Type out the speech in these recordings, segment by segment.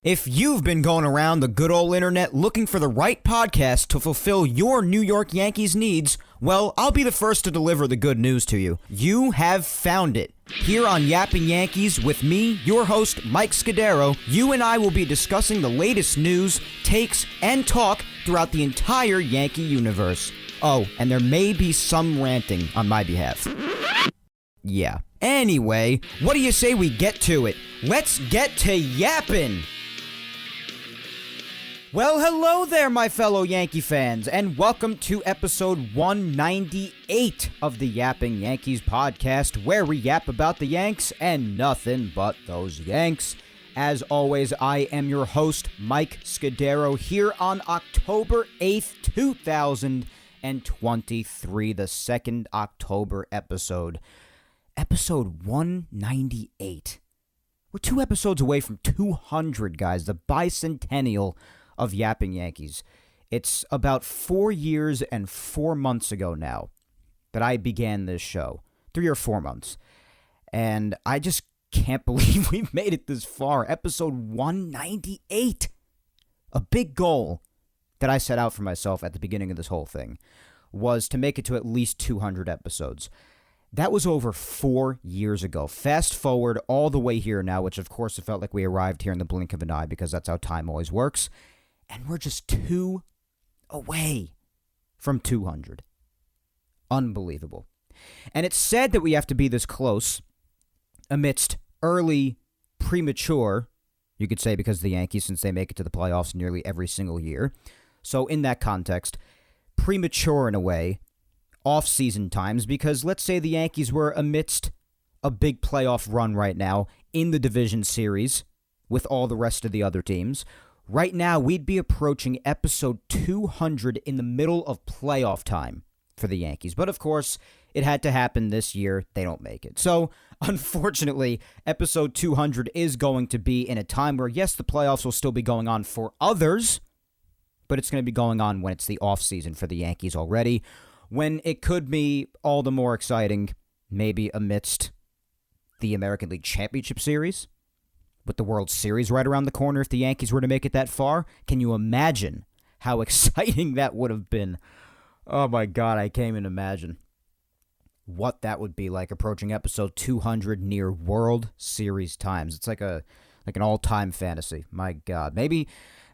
If you've been going around the good old internet looking for the right podcast to fulfill your New York Yankees needs, well, I'll be the first to deliver the good news to you. You have found it. Here on Yapping Yankees with me, your host, Mike Scudero, you and I will be discussing the latest news, takes, and talk throughout the entire Yankee universe. Oh, and there may be some ranting on my behalf. Yeah. Anyway, what do you say we get to it? Let's get to yapping! Well, hello there, my fellow Yankee fans, and welcome to episode 198 of the Yapping Yankees podcast, where we yap about the Yanks and nothing but those Yanks. As always, I am your host, Mike Scudero, here on October 8th, 2023, the second October episode. Episode 198. We're 2 episodes away from 200, guys, the bicentennial of Yapping Yankees. It's about 4 years and 4 months ago now that I began this show. 3 or 4 months. And I just can't believe we've made it this far. Episode 198. A big goal that I set out for myself at the beginning of this whole thing was to make it to at least 200 episodes. That was over 4 years ago. Fast forward all the way here now, which of course it felt like we arrived here in the blink of an eye because that's how time always works. And we're just 2 away from 200. Unbelievable. And it's sad that we have to be this close amidst early, premature, you could say because of the Yankees, since they make it to the playoffs nearly every single year. So in that context, premature in a way, off-season times, because let's say the Yankees were amidst a big playoff run right now in the division series with all the rest of the other teams. Right now, we'd be approaching episode 200 in the middle of playoff time for the Yankees. But of course, it had to happen this year. They don't make it. So, unfortunately, episode 200 is going to be in a time where, yes, the playoffs will still be going on for others, but it's going to be going on when it's the offseason for the Yankees already, when it could be all the more exciting, maybe amidst the American League Championship Series, with the World Series right around the corner if the Yankees were to make it that far. Can you imagine how exciting that would have been? Oh my God, I can't even imagine what that would be like approaching episode 200 near World Series times. It's like an all-time fantasy. My God. Maybe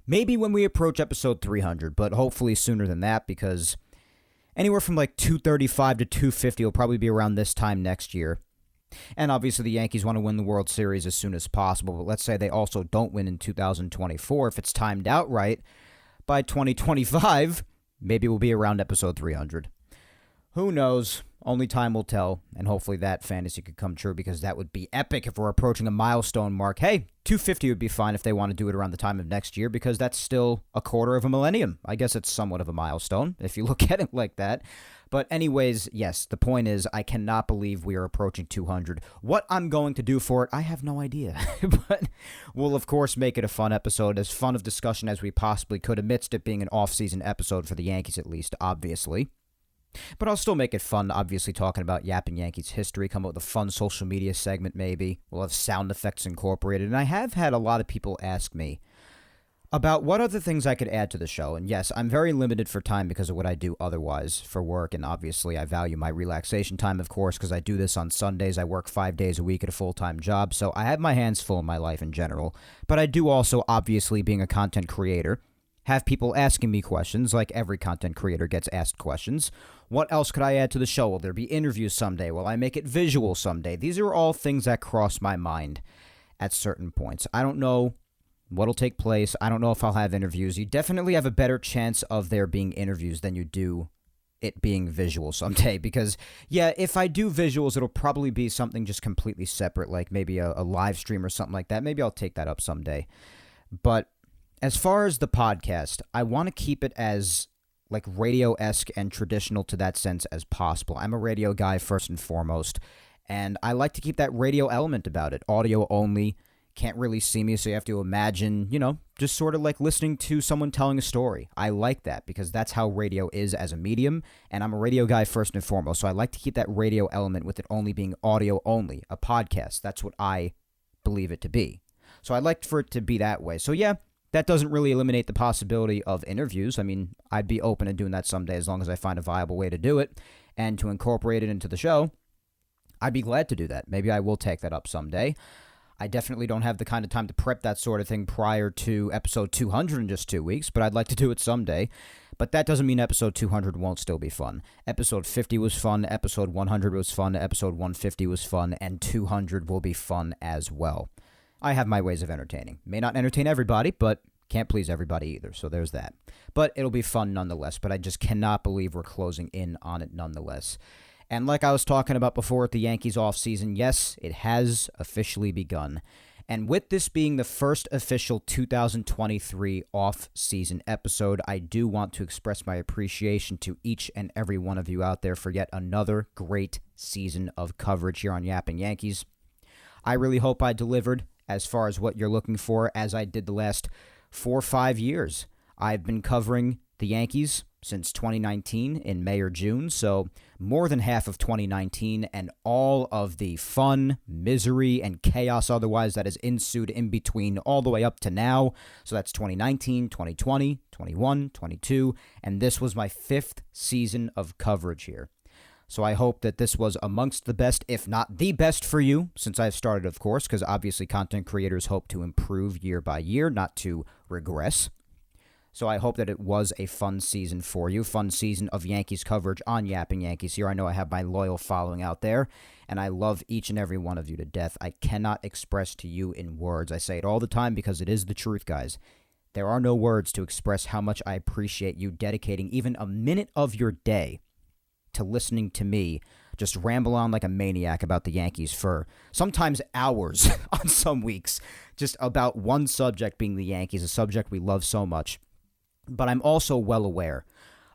when we approach episode 300, but hopefully sooner than that, because anywhere from like 235 to 250 will probably be around this time next year. And obviously the Yankees want to win the World Series as soon as possible, but let's say they also don't win in 2024. If it's timed out right, by 2025, maybe we'll be around episode 300. Who knows? Only time will tell, and hopefully that fantasy could come true, because that would be epic if we're approaching a milestone mark. Hey, 250 would be fine if they want to do it around the time of next year, because that's still a quarter of a millennium. I guess it's somewhat of a milestone, if you look at it like that. But anyways, yes, the point is, I cannot believe we are approaching 200. What I'm going to do for it, I have no idea. But we'll, of course, make it a fun episode, as fun of discussion as we possibly could, amidst it being an off-season episode for the Yankees at least, obviously. But I'll still make it fun, obviously, talking about Yapping Yankees history, come up with a fun social media segment maybe. We'll have sound effects incorporated. And I have had a lot of people ask me about what other things I could add to the show. And yes, I'm very limited for time because of what I do otherwise for work. And obviously, I value my relaxation time, of course, because I do this on Sundays. I work 5 days a week at a full-time job. So I have my hands full in my life in general. But I do also, obviously, being a content creator, have people asking me questions, like every content creator gets asked questions. What else could I add to the show? Will there be interviews someday? Will I make it visual someday? These are all things that cross my mind at certain points. I don't know what'll take place. I don't know if I'll have interviews. You definitely have a better chance of there being interviews than you do it being visual someday, because, yeah, if I do visuals, it'll probably be something just completely separate, like maybe a live stream or something like that. Maybe I'll take that up someday. But as far as the podcast, I want to keep it as like radio-esque and traditional to that sense as possible. I'm a radio guy first and foremost, and I like to keep that radio element about it. Audio only, can't really see me, so you have to imagine, just sort of like listening to someone telling a story. I like that because that's how radio is as a medium, and I'm a radio guy first and foremost, so I like to keep that radio element with it only being audio only, a podcast. That's what I believe it to be. So I'd like for it to be that way. So yeah, that doesn't really eliminate the possibility of interviews. I mean, I'd be open to doing that someday as long as I find a viable way to do it and to incorporate it into the show. I'd be glad to do that. Maybe I will take that up someday. I definitely don't have the kind of time to prep that sort of thing prior to episode 200 in just 2 weeks, but I'd like to do it someday. But that doesn't mean episode 200 won't still be fun. Episode 50 was fun, episode 100 was fun, episode 150 was fun, and 200 will be fun as well. I have my ways of entertaining. May not entertain everybody, but can't please everybody either, so there's that. But it'll be fun nonetheless, but I just cannot believe we're closing in on it nonetheless. And like I was talking about before at the Yankees offseason, yes, it has officially begun. And with this being the first official 2023 off-season episode, I do want to express my appreciation to each and every one of you out there for yet another great season of coverage here on Yapping Yankees. I really hope I delivered as far as what you're looking for, as I did the last 4 or 5 years. I've been covering the Yankees since 2019 in May or June, so more than half of 2019 and all of the fun, misery, and chaos otherwise that has ensued in between all the way up to now. So that's 2019, 2020, 21, 22, and this was my 5th season of coverage here. So I hope that this was amongst the best, if not the best for you, since I've started, of course, because obviously content creators hope to improve year by year, not to regress. So I hope that it was a fun season for you, fun season of Yankees coverage on Yapping Yankees here. I know I have my loyal following out there, and I love each and every one of you to death. I cannot express to you in words. I say it all the time because it is the truth, guys. There are no words to express how much I appreciate you dedicating even a minute of your day to listening to me just ramble on like a maniac about the Yankees for sometimes hours on some weeks, just about one subject being the Yankees, a subject we love so much. But I'm also well aware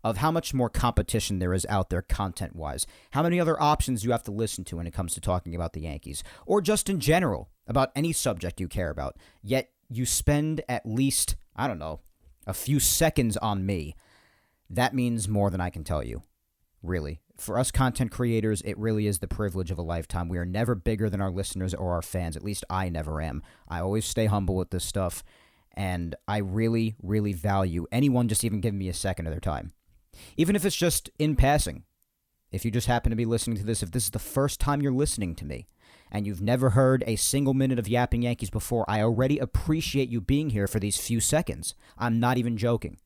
of how much more competition there is out there content-wise, how many other options you have to listen to when it comes to talking about the Yankees, or just in general, about any subject you care about, yet you spend at least, I don't know, a few seconds on me. That means more than I can tell you, really. For us content creators, it really is the privilege of a lifetime. We are never bigger than our listeners or our fans, at least I never am. I always stay humble with this stuff. And I really, really value anyone just even giving me a second of their time. Even if it's just in passing. If you just happen to be listening to this, if this is the first time you're listening to me, and you've never heard a single minute of Yapping Yankees before, I already appreciate you being here for these few seconds. I'm not even joking.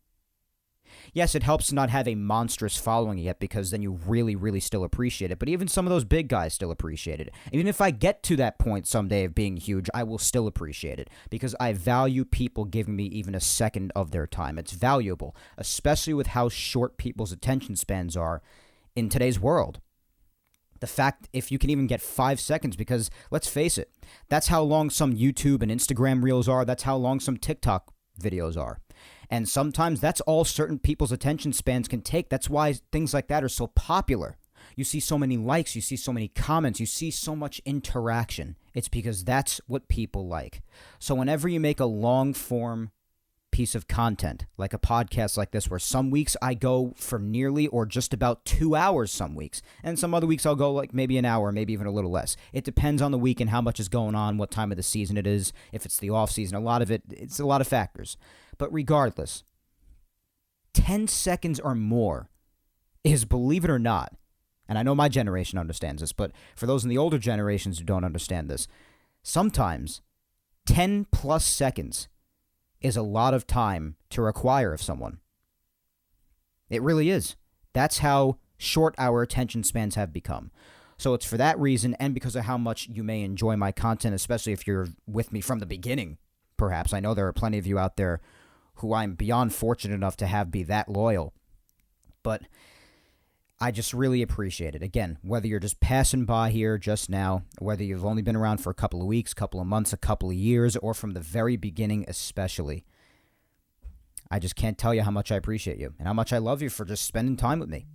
Yes, it helps to not have a monstrous following yet, because then you really, really still appreciate it. But even some of those big guys still appreciate it. Even if I get to that point someday of being huge, I will still appreciate it, because I value people giving me even a second of their time. It's valuable, especially with how short people's attention spans are in today's world. The fact if you can even get 5 seconds, because let's face it, that's how long some YouTube and Instagram reels are. That's how long some TikTok videos are. And sometimes that's all certain people's attention spans can take. That's why things like that are so popular. You see so many likes, you see so many comments, you see so much interaction. It's because that's what people like. So whenever you make a long form piece of content, like a podcast like this, where some weeks I go for nearly or just about 2 hours some weeks, and some other weeks I'll go like maybe an hour, maybe even a little less. It depends on the week and how much is going on, what time of the season it is, if it's the off season, it's a lot of factors. But regardless, 10 seconds or more is, believe it or not, and I know my generation understands this, but for those in the older generations who don't understand this, sometimes 10 plus seconds is a lot of time to require of someone. It really is. That's how short our attention spans have become. So it's for that reason, and because of how much you may enjoy my content, especially if you're with me from the beginning, perhaps. I know there are plenty of you out there who I'm beyond fortunate enough to have be that loyal. But I just really appreciate it. Again, whether you're just passing by here just now, whether you've only been around for a couple of weeks, couple of months, a couple of years, or from the very beginning especially, I just can't tell you how much I appreciate you and how much I love you for just spending time with me.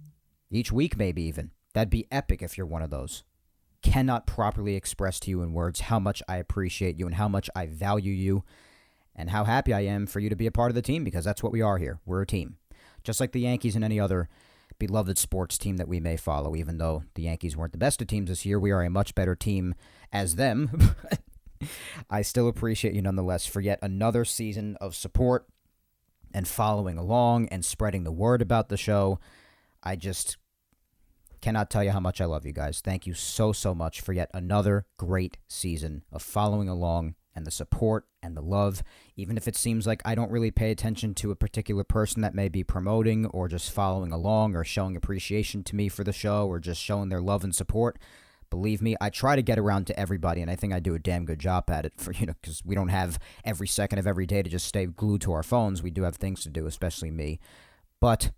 Each week, maybe even. That'd be epic if you're one of those. Cannot properly express to you in words how much I appreciate you and how much I value you and how happy I am for you to be a part of the team, because that's what we are here. We're a team. Just like the Yankees and any other beloved sports team that we may follow. Even though the Yankees weren't the best of teams this year, we are a much better team as them. I still appreciate you nonetheless for yet another season of support and following along and spreading the word about the show. I just cannot tell you how much I love you guys. Thank you so, so much for yet another great season of following along and the support and the love. Even if it seems like I don't really pay attention to a particular person that may be promoting or just following along or showing appreciation to me for the show or just showing their love and support, believe me, I try to get around to everybody, and I think I do a damn good job at it because we don't have every second of every day to just stay glued to our phones. We do have things to do, especially me. But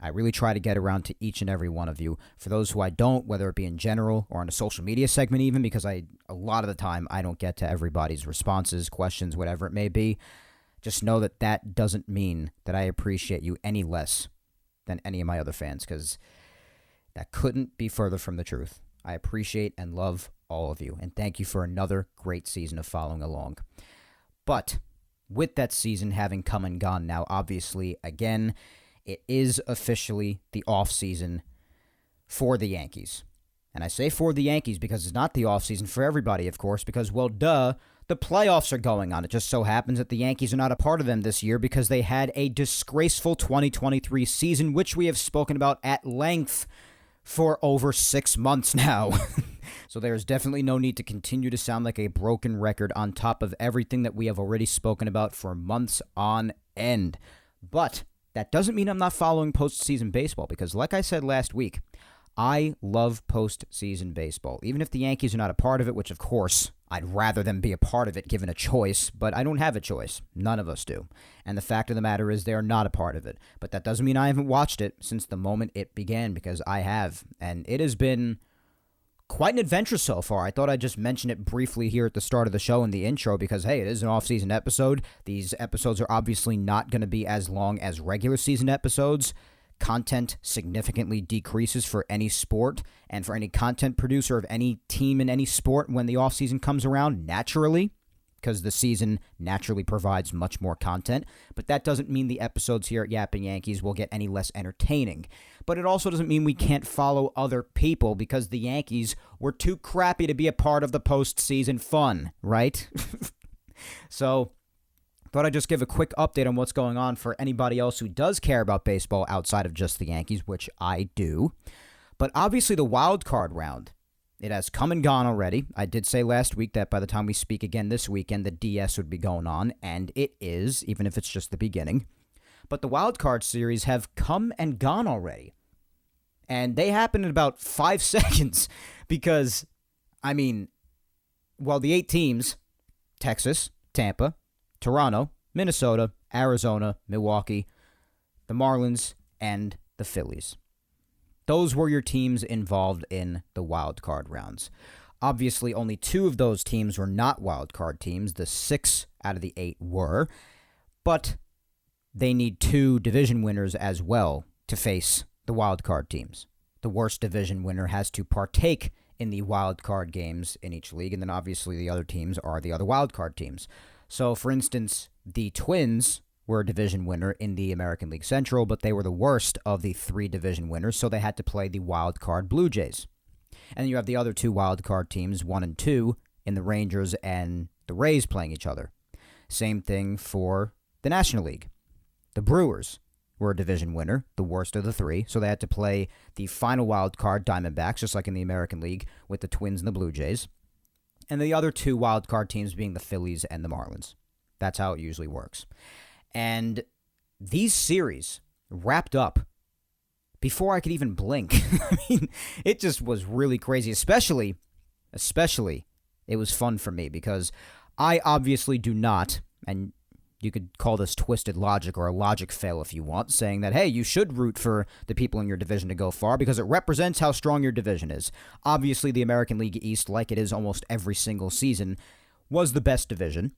I really try to get around to each and every one of you. For those who I don't, whether it be in general or on a social media segment even, because a lot of the time I don't get to everybody's responses, questions, whatever it may be, just know that that doesn't mean that I appreciate you any less than any of my other fans, because that couldn't be further from the truth. I appreciate and love all of you, and thank you for another great season of following along. But with that season having come and gone now, obviously, again, it is officially the offseason for the Yankees. And I say for the Yankees because it's not the offseason for everybody, of course, because, well, duh, the playoffs are going on. It just so happens that the Yankees are not a part of them this year because they had a disgraceful 2023 season, which we have spoken about at length for over 6 months now. So there's definitely no need to continue to sound like a broken record on top of everything that we have already spoken about for months on end. But that doesn't mean I'm not following postseason baseball because, like I said last week, I love postseason baseball. Even if the Yankees are not a part of it, which, of course, I'd rather them be a part of it given a choice, but I don't have a choice. None of us do. And the fact of the matter is they're not a part of it. But that doesn't mean I haven't watched it since the moment it began, because I have. And it has been quite an adventure so far. I thought I'd just mention it briefly here at the start of the show in the intro because, hey, it is an off-season episode. These episodes are obviously not going to be as long as regular season episodes. Content significantly decreases for any sport and for any content producer of any team in any sport when the off-season comes around, naturally, because the season naturally provides much more content. But that doesn't mean the episodes here at Yapping Yankees will get any less entertaining. But it also doesn't mean we can't follow other people because the Yankees were too crappy to be a part of the postseason fun, right? So thought I'd just give a quick update on what's going on for anybody else who does care about baseball outside of just the Yankees, which I do. But obviously the wild card round, it has come and gone already. I did say last week that by the time we speak again this weekend, the DS would be going on, and it is, even if it's just the beginning. But the wild card series have come and gone already. And they happen in about 5 seconds because, the 8 teams, Texas, Tampa, Toronto, Minnesota, Arizona, Milwaukee, the Marlins, and the Phillies. Those were your teams involved in the wild card rounds. Obviously, only 2 of those teams were not wild card teams. The 6 out of the 8 were. But they need 2 division winners as well to face the wild card teams. The worst division winner has to partake in the wild card games in each league, and then obviously the other teams are the other wild card teams. So, for instance, the Twins were a division winner in the American League Central, but they were the worst of the 3 division winners, so they had to play the wild card Blue Jays. And then you have the other 2 wild card teams, 1 and 2, in the Rangers and the Rays playing each other. Same thing for the National League. The Brewers were a division winner, the worst of the 3, so they had to play the final wild card Diamondbacks, just like in the American League, with the Twins and the Blue Jays. And the other 2 wild card teams being the Phillies and the Marlins. That's how it usually works. And these series wrapped up before I could even blink. It just was really crazy, especially, it was fun for me because I obviously do not, and you could call this twisted logic or a logic fail if you want, saying that, hey, you should root for the people in your division to go far because it represents how strong your division is. Obviously, the American League East, like it is almost every single season, was the best division.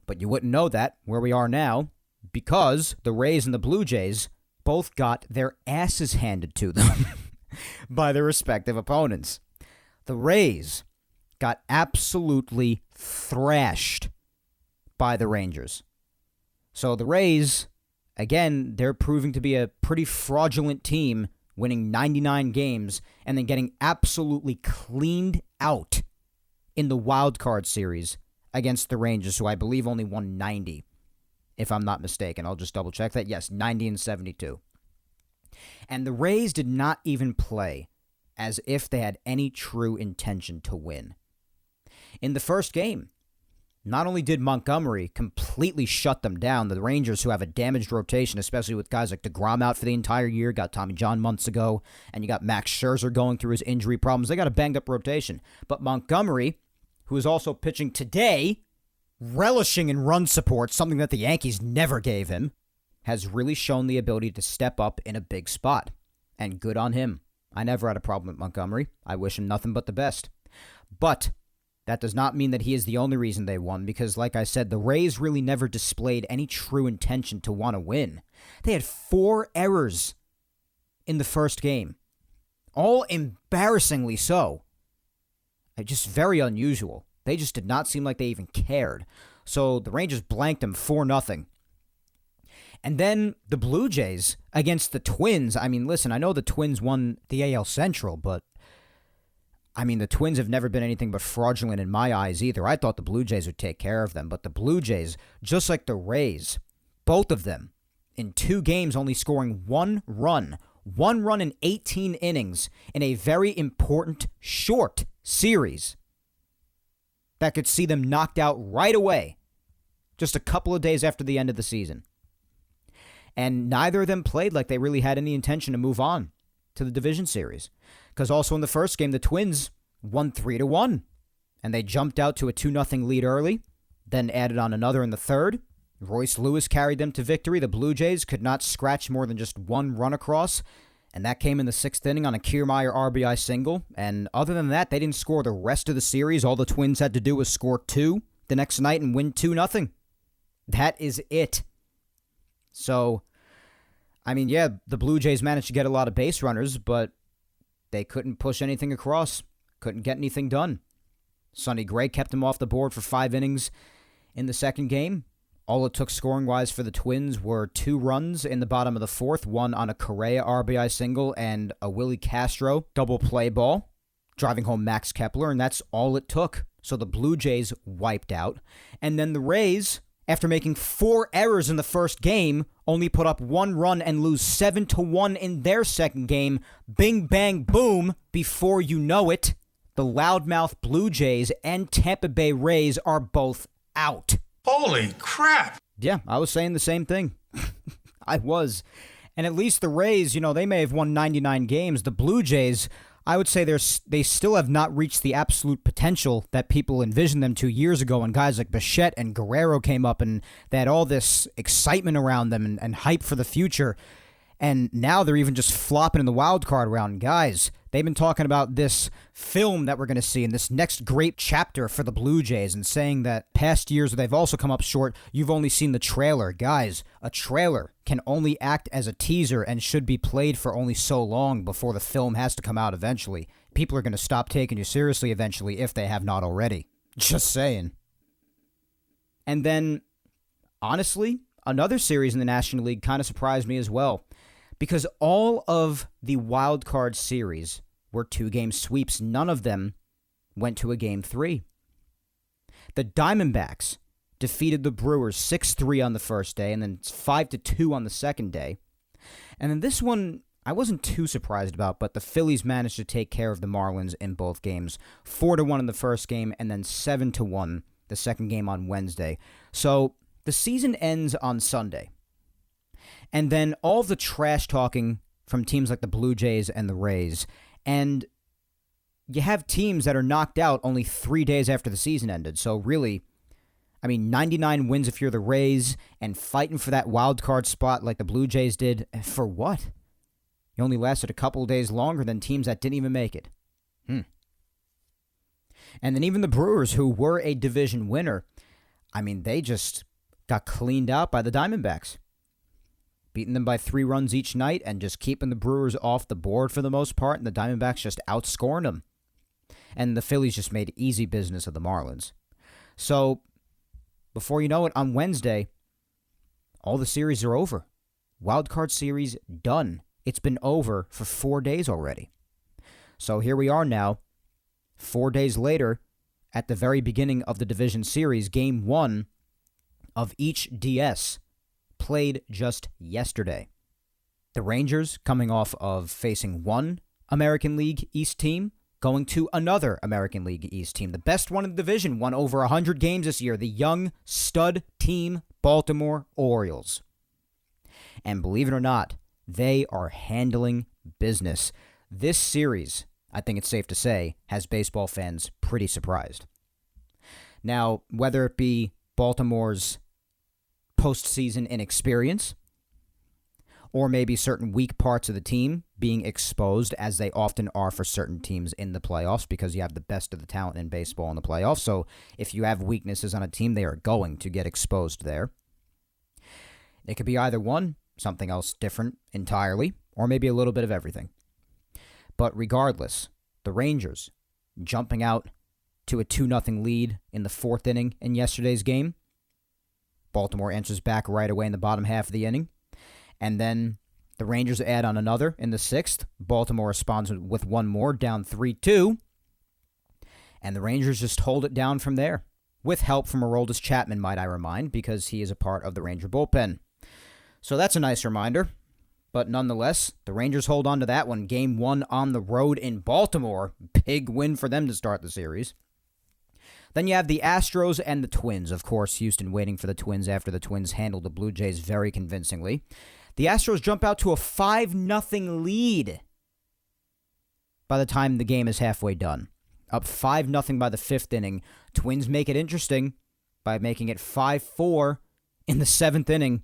But you wouldn't know that where we are now because the Rays and the Blue Jays both got their asses handed to them by their respective opponents. The Rays got absolutely thrashed by the Rangers. So the Rays, again, they're proving to be a pretty fraudulent team, winning 99 games and then getting absolutely cleaned out in the wild card series against the Rangers, who I believe only won 90, if I'm not mistaken. I'll just double check that. Yes, 90-72. And the Rays did not even play as if they had any true intention to win. In the first game, not only did Montgomery completely shut them down, the Rangers, who have a damaged rotation, especially with guys like DeGrom out for the entire year, got Tommy John months ago, and you got Max Scherzer going through his injury problems. They got a banged-up rotation. But Montgomery, who is also pitching today, relishing in run support, something that the Yankees never gave him, has really shown the ability to step up in a big spot. And good on him. I never had a problem with Montgomery. I wish him nothing but the best. But that does not mean that he is the only reason they won, because, like I said, the Rays really never displayed any true intention to want to win. They had 4 errors in the first game, all embarrassingly so. Just very unusual. They just did not seem like they even cared. So the Rangers blanked them 4-0. And then the Blue Jays against the Twins. I mean, listen, I know the Twins won the AL Central, but I mean, the Twins have never been anything but fraudulent in my eyes either. I thought the Blue Jays would take care of them, but the Blue Jays, just like the Rays, both of them, in 2 games only scoring 1 run. 1 run in 18 innings in a very important short series that could see them knocked out right away, just a couple of days after the end of the season. And neither of them played like they really had any intention to move on to the division series. Because also in the first game, the Twins won 3-1. And they jumped out to a 2-0 lead early, then added on another in the third. Royce Lewis carried them to victory. The Blue Jays could not scratch more than just 1 run across, and that came in the 6th inning on a Kiermaier RBI single. And other than that, they didn't score the rest of the series. All the Twins had to do was score 2 the next night and win 2-0. That is it. So, I mean, yeah, the Blue Jays managed to get a lot of base runners, but they couldn't push anything across, couldn't get anything done. Sonny Gray kept them off the board for 5 innings in the second game. All it took scoring-wise for the Twins were 2 runs in the bottom of the 4th, one on a Correa RBI single and a Willie Castro double play ball, driving home Max Kepler, and that's all it took. So the Blue Jays wiped out. And then the Rays, after making 4 errors in the first game, only put up 1 run and lose 7-1 in their second game. Bing, bang, boom. Before you know it, the loudmouth Blue Jays and Tampa Bay Rays are both out. Holy crap. Yeah, I was saying the same thing. I was. And at least the Rays, they may have won 99 games. The Blue Jays, I would say they still have not reached the absolute potential that people envisioned them 2 years ago when guys like Bichette and Guerrero came up and they had all this excitement around them and hype for the future. And now they're even just flopping in the wild card round. Guys, they've been talking about this film that we're going to see in this next great chapter for the Blue Jays and saying that past years they've also come up short. You've only seen the trailer. Guys, a trailer can only act as a teaser and should be played for only so long before the film has to come out eventually. People are going to stop taking you seriously eventually if they have not already. Just saying. And then, honestly, another series in the National League kind of surprised me as well. Because all of the wild card series were 2-game sweeps. None of them went to a Game 3. The Diamondbacks defeated the Brewers 6-3 on the first day and then 5-2 on the second day. And then this one, I wasn't too surprised about, but the Phillies managed to take care of the Marlins in both games. 4-1 in the first game and then 7-1 the second game on Wednesday. So the season ends on Sunday. And then all the trash talking from teams like the Blue Jays and the Rays. And you have teams that are knocked out only 3 days after the season ended. So really, 99 wins if you're the Rays and fighting for that wild card spot like the Blue Jays did. For what? You only lasted a couple of days longer than teams that didn't even make it. And then even the Brewers, who were a division winner, they just got cleaned out by the Diamondbacks. Beating them by 3 runs each night and just keeping the Brewers off the board for the most part, and the Diamondbacks just outscoring them. And the Phillies just made easy business of the Marlins. So, before you know it, on Wednesday, all the series are over. Wild card series done. It's been over for 4 days already. So here we are now, 4 days later, at the very beginning of the division series, Game 1 of each DS played just yesterday. The Rangers, coming off of facing one American League East team, going to another American League East team. The best one in the division, won over 100 games this year, the young stud team, Baltimore Orioles. And believe it or not, they are handling business. This series, I think it's safe to say, has baseball fans pretty surprised. Now, whether it be Baltimore's postseason inexperience, or maybe certain weak parts of the team being exposed, as they often are for certain teams in the playoffs, because you have the best of the talent in baseball in the playoffs. So if you have weaknesses on a team, they are going to get exposed there. It could be either one, something else different entirely, or maybe a little bit of everything. But regardless, the Rangers jumping out to a 2-0 lead in the fourth inning in yesterday's game. Baltimore answers back right away in the bottom half of the inning. And then the Rangers add on another in the sixth. Baltimore responds with one more, down 3-2. And the Rangers just hold it down from there, with help from Aroldis Chapman, might I remind, because he is a part of the Ranger bullpen. So that's a nice reminder. But nonetheless, the Rangers hold on to that one. Game 1 on the road in Baltimore. Big win for them to start the series. Then you have the Astros and the Twins. Of course, Houston waiting for the Twins after the Twins handled the Blue Jays very convincingly. The Astros jump out to a 5-0 lead by the time the game is halfway done. Up 5-0 by the fifth inning. Twins make it interesting by making it 5-4 in the seventh inning.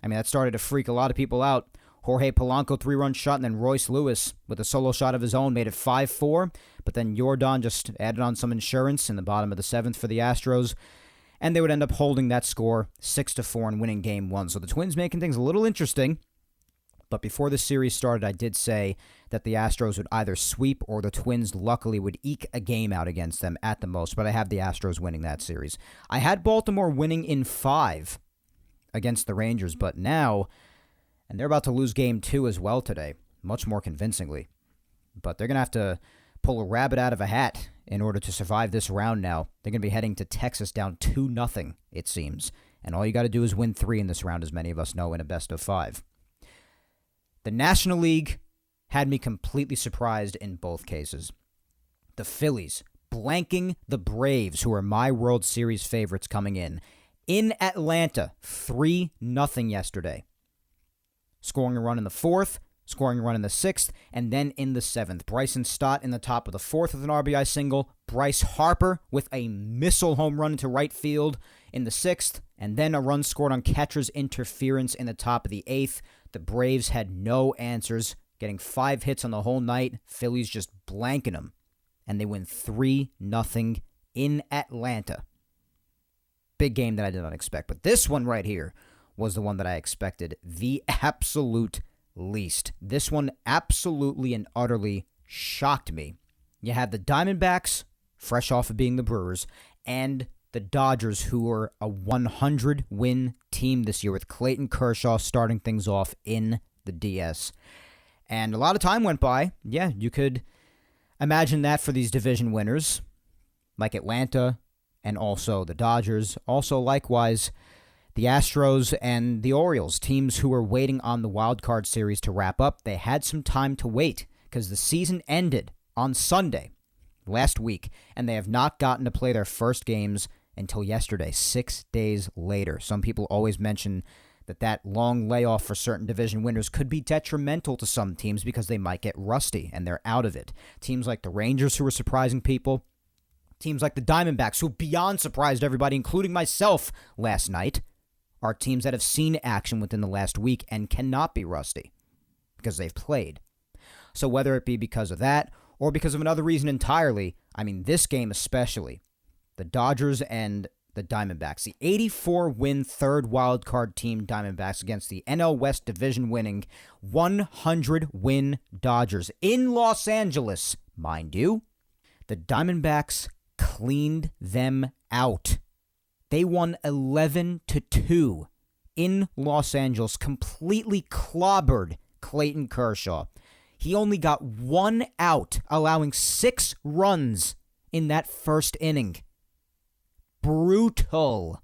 I mean, that started to freak a lot of people out. Jorge Polanco 3-run shot, and then Royce Lewis with a solo shot of his own made it 5-4. But then Yordan just added on some insurance in the bottom of the seventh for the Astros, and they would end up holding that score 6-4 and winning Game 1. So the Twins making things a little interesting. But before the series started, I did say that the Astros would either sweep or the Twins luckily would eke a game out against them at the most. But I have the Astros winning that series. I had Baltimore winning in 5 against the Rangers, but now, and they're about to lose Game 2 as well today, much more convincingly. But they're going to have to pull a rabbit out of a hat in order to survive this round now. They're going to be heading to Texas down 2-0, it seems. And all you got to do is win 3 in this round, as many of us know, in a best of 5. The National League had me completely surprised in both cases. The Phillies blanking the Braves, who are my World Series favorites coming in Atlanta, 3-0 yesterday. Scoring a run in the fourth, scoring a run in the sixth, and then in the seventh. Bryson Stott in the top of the fourth with an RBI single. Bryce Harper with a missile home run into right field in the sixth, and then a run scored on catcher's interference in the top of the eighth. The Braves had no answers, getting 5 hits on the whole night. Phillies just blanking them, and they win 3-0 in Atlanta. Big game that I did not expect, but this one right here was the one that I expected the absolute least. This one absolutely and utterly shocked me. You had the Diamondbacks, fresh off of being the Brewers, and the Dodgers, who were a 100-win team this year with Clayton Kershaw starting things off in the DS. And a lot of time went by. Yeah, you could imagine that for these division winners, like Atlanta and also the Dodgers. Also, likewise, the Astros and the Orioles, teams who were waiting on the wild card series to wrap up. They had some time to wait because the season ended on Sunday last week, and they have not gotten to play their first games until yesterday, 6 days later. Some people always mention that long layoff for certain division winners could be detrimental to some teams because they might get rusty and they're out of it. Teams like the Rangers, who are surprising people. Teams like the Diamondbacks, who beyond surprised everybody, including myself last night, are teams that have seen action within the last week and cannot be rusty because they've played. So whether it be because of that or because of another reason entirely, I mean, this game especially, the Dodgers and the Diamondbacks, the 84-win third wildcard team Diamondbacks against the NL West division-winning 100-win Dodgers in Los Angeles, mind you. The Diamondbacks cleaned them out. They won 11-2 in Los Angeles, completely clobbered Clayton Kershaw. He only got 1 out, allowing 6 runs in that first inning. Brutal.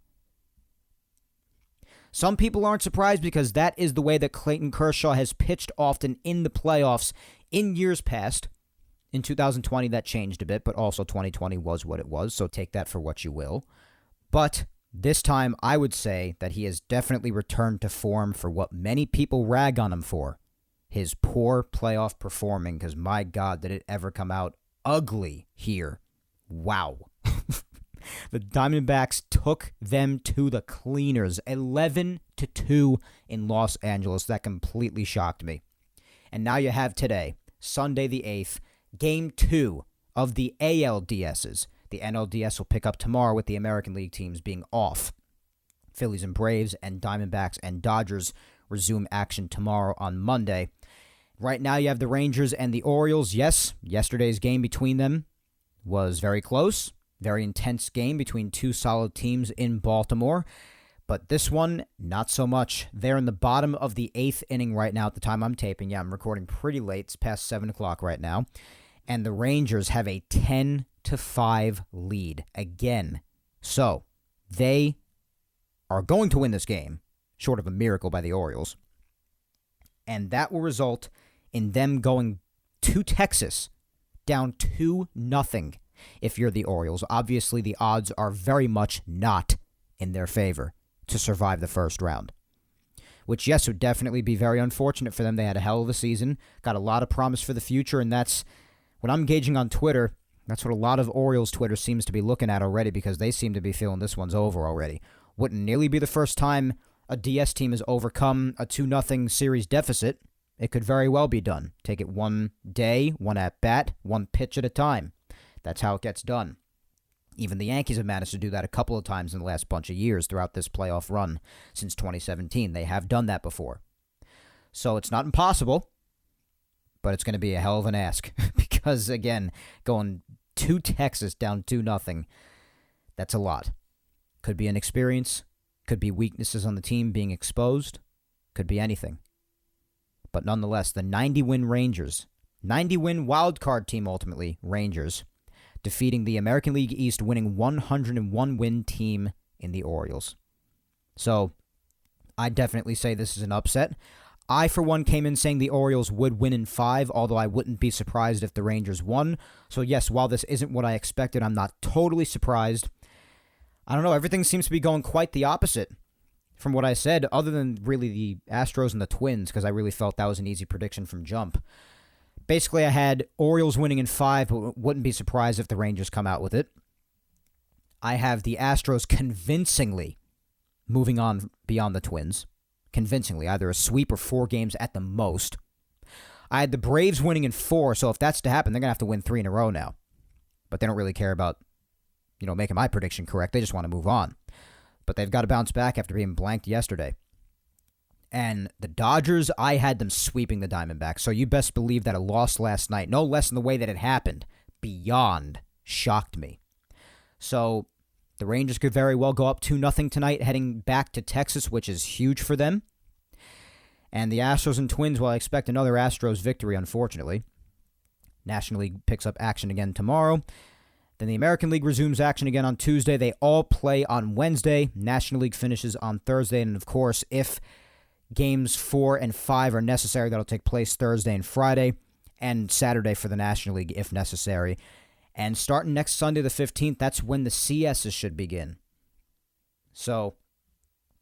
Some people aren't surprised because that is the way that Clayton Kershaw has pitched often in the playoffs in years past. In 2020, that changed a bit, but also 2020 was what it was, so take that for what you will. But this time, I would say that he has definitely returned to form for what many people rag on him for. His poor playoff performing, because my God, did it ever come out ugly here. Wow. The Diamondbacks took them to the cleaners, 11-2 in Los Angeles. That completely shocked me. And now you have today, Sunday the 8th, Game 2 of the ALDSs. The NLDS will pick up tomorrow with the American League teams being off. Phillies and Braves and Diamondbacks and Dodgers resume action tomorrow on Monday. Right now you have the Rangers and the Orioles. Yes, yesterday's game between them was very close. Very intense game between two solid teams in Baltimore. But this one, not so much. They're in the bottom of the 8th inning right now at the time I'm taping. Yeah, I'm recording pretty late. It's past 7 o'clock right now. And the Rangers have a 10-5 lead again. So, they are going to win this game, short of a miracle by the Orioles. And that will result in them going to Texas down 2-0. If you're the Orioles, obviously the odds are very much not in their favor to survive the first round. Which, yes, would definitely be very unfortunate for them. They had a hell of a season, got a lot of promise for the future, and that's what I'm gauging on Twitter. That's what a lot of Orioles Twitter seems to be looking at already because they seem to be feeling this one's over already. Wouldn't nearly be the first time a DS team has overcome a 2-0 series deficit. It could very well be done. Take it one day, one at-bat, one pitch at a time. That's how it gets done. Even the Yankees have managed to do that a couple of times in the last bunch of years throughout this playoff run since 2017. They have done that before. So it's not impossible, but it's going to be a hell of an ask because, again, going to Texas down 2-0, that's a lot. Could be inexperience, could be weaknesses on the team being exposed, could be anything. But nonetheless, the 90-win Rangers, 90-win wildcard team ultimately, Rangers, defeating the American League East winning 101-win team in the Orioles. So, I definitely say this is an upset. I, for one, came in saying the Orioles would win in 5, although I wouldn't be surprised if the Rangers won. So, yes, while this isn't what I expected, I'm not totally surprised. I don't know, everything seems to be going quite the opposite from what I said, other than really the Astros and the Twins, because I really felt that was an easy prediction from jump. Basically, I had Orioles winning in 5, but wouldn't be surprised if the Rangers come out with it. I have the Astros convincingly moving on beyond the Twins. Convincingly, either a sweep or 4 games at the most. I had the Braves winning in 4, so if that's to happen, they're going to have to win 3 in a row now. But they don't really care about, making my prediction correct. They just want to move on. But they've got to bounce back after being blanked yesterday. And the Dodgers, I had them sweeping the Diamondbacks. So you best believe that a loss last night, no less in the way that it happened, beyond shocked me. So the Rangers could very well go up 2-0 tonight, heading back to Texas, which is huge for them. And the Astros and Twins, well, I expect another Astros victory, unfortunately. National League picks up action again tomorrow. Then the American League resumes action again on Tuesday. They all play on Wednesday. National League finishes on Thursday. And, of course, if Games 4 and 5 are necessary, that'll take place Thursday and Friday, and Saturday for the National League if necessary. And starting next Sunday the 15th, that's when the CSs should begin. So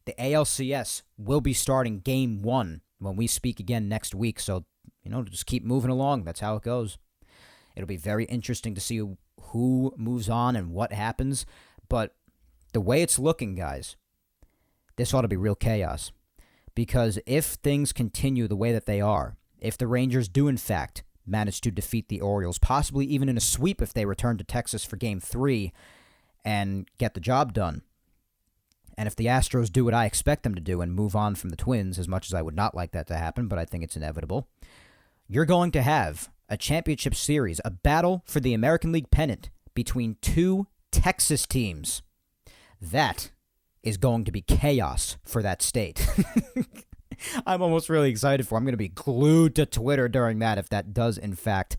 the ALCS will be starting Game 1 when we speak again next week. So, just keep moving along. That's how it goes. It'll be very interesting to see who moves on and what happens. But the way it's looking, guys, this ought to be real chaos. Because if things continue the way that they are, if the Rangers do in fact manage to defeat the Orioles, possibly even in a sweep if they return to Texas for Game 3 and get the job done, and if the Astros do what I expect them to do and move on from the Twins, as much as I would not like that to happen, but I think it's inevitable, you're going to have a championship series, a battle for the American League pennant between 2 Texas teams. That is going to be chaos for that state. I'm almost really excited for it. I'm going to be glued to Twitter during that if that does, in fact,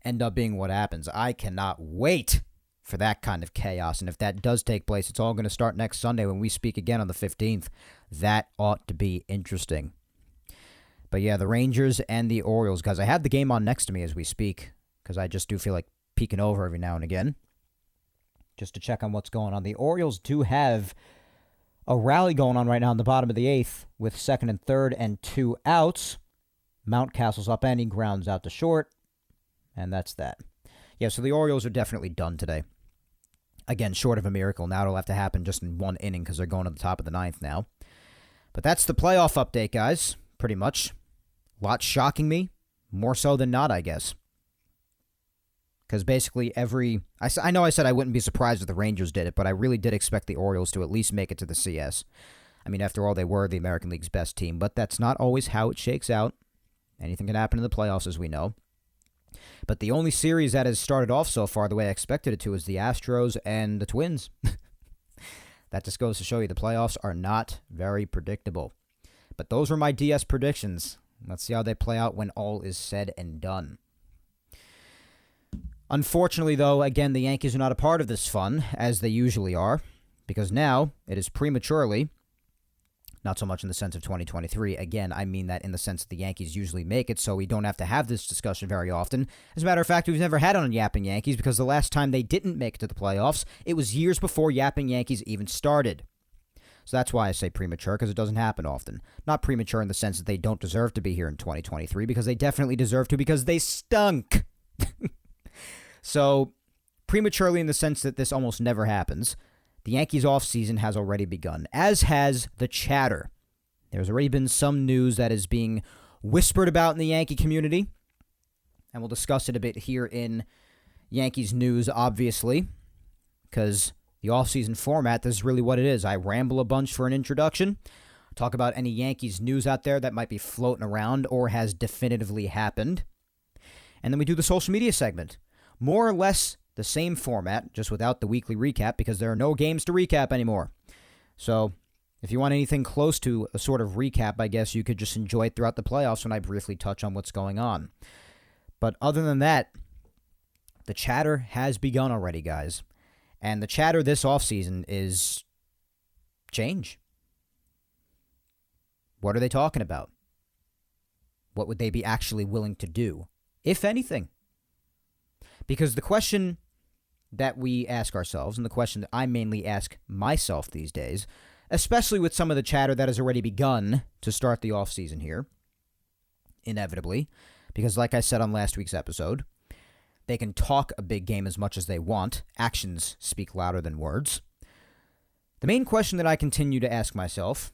end up being what happens. I cannot wait for that kind of chaos. And if that does take place, it's all going to start next Sunday when we speak again on the 15th. That ought to be interesting. But yeah, the Rangers and the Orioles, guys. I have the game on next to me as we speak because I just do feel like peeking over every now and again just to check on what's going on. The Orioles do have a rally going on right now in the bottom of the 8th with second and third and 2 outs. Mountcastle's upending, grounds out to short, and that's that. Yeah, so the Orioles are definitely done today. Again, short of a miracle. Now it'll have to happen just in one inning because they're going to the top of the 9th now. But that's the playoff update, guys, pretty much. A lot shocking me, more so than not, I guess. Because basically I know I said I wouldn't be surprised if the Rangers did it, but I really did expect the Orioles to at least make it to the CS. I mean, after all, they were the American League's best team, but that's not always how it shakes out. Anything can happen in the playoffs, as we know. But the only series that has started off so far the way I expected it to is the Astros and the Twins. That just goes to show you the playoffs are not very predictable. But those were my DS predictions. Let's see how they play out when all is said and done. Unfortunately, though, again, the Yankees are not a part of this fun, as they usually are, because now it is prematurely, not so much in the sense of 2023. Again, I mean that in the sense that the Yankees usually make it, so we don't have to have this discussion very often. As a matter of fact, we've never had it on Yapping Yankees because the last time they didn't make it to the playoffs, it was years before Yapping Yankees even started. So that's why I say premature, because it doesn't happen often. Not premature in the sense that they don't deserve to be here in 2023, because they definitely deserve to, because they stunk. So, prematurely in the sense that this almost never happens. The Yankees' offseason has already begun, as has the chatter. There's already been some news that is being whispered about in the Yankee community, and we'll discuss it a bit here in Yankees news, obviously, because the offseason format, this is really what it is. I ramble a bunch for an introduction, talk about any Yankees news out there that might be floating around or has definitively happened, and then we do the social media segment. More or less the same format, just without the weekly recap, because there are no games to recap anymore. So, if you want anything close to a sort of recap, I guess you could just enjoy it throughout the playoffs when I briefly touch on what's going on. But other than that, the chatter has begun already, guys. And the chatter this offseason is change. What are they talking about? What would they be actually willing to do, if anything? Because the question that we ask ourselves, and the question that I mainly ask myself these days, especially with some of the chatter that has already begun to start the offseason here, inevitably, because like I said on last week's episode, they can talk a big game as much as they want. Actions speak louder than words. The main question that I continue to ask myself,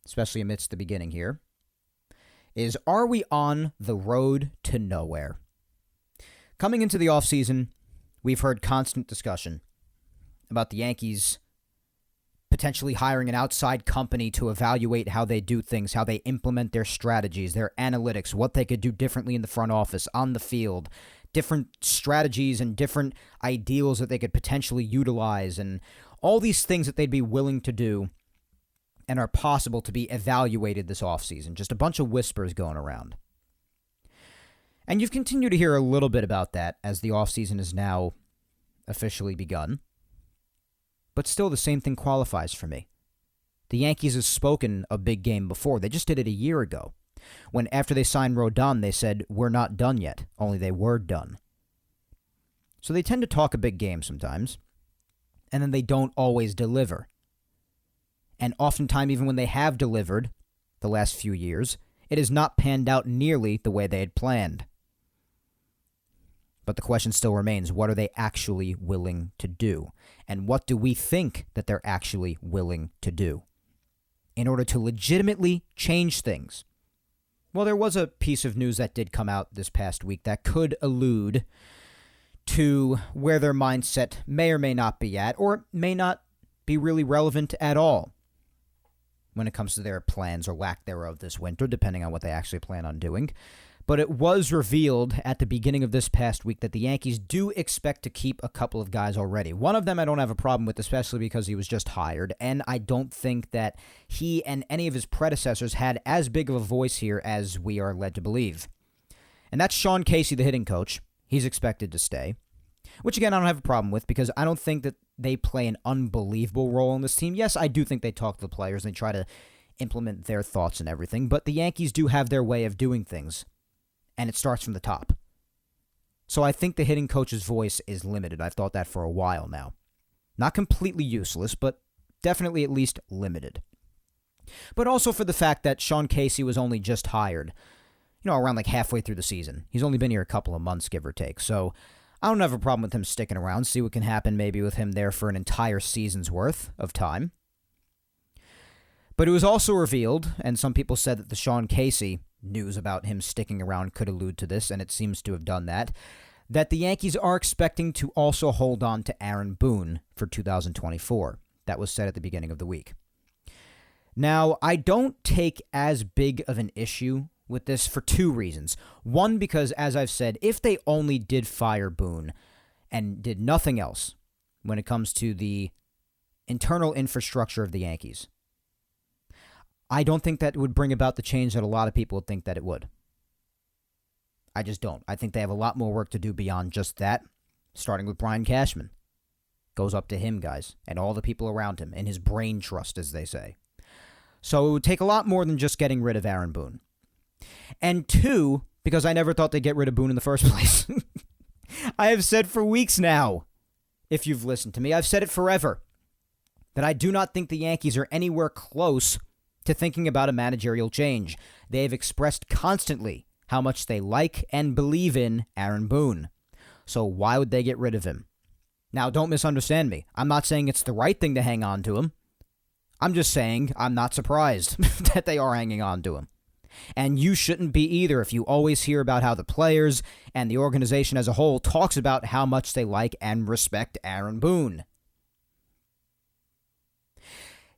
especially amidst the beginning here, is, are we on the road to nowhere? Coming into the offseason, we've heard constant discussion about the Yankees potentially hiring an outside company to evaluate how they do things, how they implement their strategies, their analytics, what they could do differently in the front office, on the field, different strategies and different ideals that they could potentially utilize, and all these things that they'd be willing to do and are possible to be evaluated this offseason. Just a bunch of whispers going around. And you've continued to hear a little bit about that as the offseason is now officially begun. But still, the same thing qualifies for me. The Yankees have spoken a big game before. They just did it a year ago, when after they signed Rodon, they said, we're not done yet, only they were done. So they tend to talk a big game sometimes, and then they don't always deliver. And oftentimes, even when they have delivered the last few years, it has not panned out nearly the way they had planned. But the question still remains, what are they actually willing to do? And what do we think that they're actually willing to do in order to legitimately change things? Well, there was a piece of news that did come out this past week that could allude to where their mindset may or may not be at, or may not be really relevant at all when it comes to their plans or lack thereof this winter, depending on what they actually plan on doing. But it was revealed at the beginning of this past week that the Yankees do expect to keep a couple of guys already. One of them I don't have a problem with, especially because he was just hired, and I don't think that he and any of his predecessors had as big of a voice here as we are led to believe. And that's Sean Casey, the hitting coach. he's expected to stay, which again I don't have a problem with because I don't think that they play an unbelievable role in this team. Yes, I do think they talk to the players and they try to implement their thoughts and everything, but the Yankees do have their way of doing things, and it starts from the top. So I think the hitting coach's voice is limited. I've thought that for a while now. Not completely useless, but definitely at least limited. But also for the fact that Sean Casey was only just hired, around like halfway through the season. He's only been here a couple of months, give or take. So I don't have a problem with him sticking around, see what can happen maybe with him there for an entire season's worth of time. But it was also revealed, and some people said that the Sean Casey news about him sticking around could allude to this, and it seems to have done that the Yankees are expecting to also hold on to Aaron Boone for 2024. That was said at the beginning of the week. Now, I don't take as big of an issue with this for two reasons. One, because, as I've said, if they only did fire Boone and did nothing else when it comes to the internal infrastructure of the Yankees, I don't think that would bring about the change that a lot of people would think that it would. I just don't. I think they have a lot more work to do beyond just that, starting with Brian Cashman. Goes up to him, guys, and all the people around him, and his brain trust, as they say. So it would take a lot more than just getting rid of Aaron Boone. And two, because I never thought they'd get rid of Boone in the first place. I have said for weeks now, if you've listened to me, I've said it forever, that I do not think the Yankees are anywhere close to thinking about a managerial change. They have expressed constantly how much they like and believe in Aaron Boone. So why would they get rid of him? Now, don't misunderstand me. I'm not saying it's the right thing to hang on to him. I'm just saying I'm not surprised that they are hanging on to him. And you shouldn't be either if you always hear about how the players and the organization as a whole talks about how much they like and respect Aaron Boone.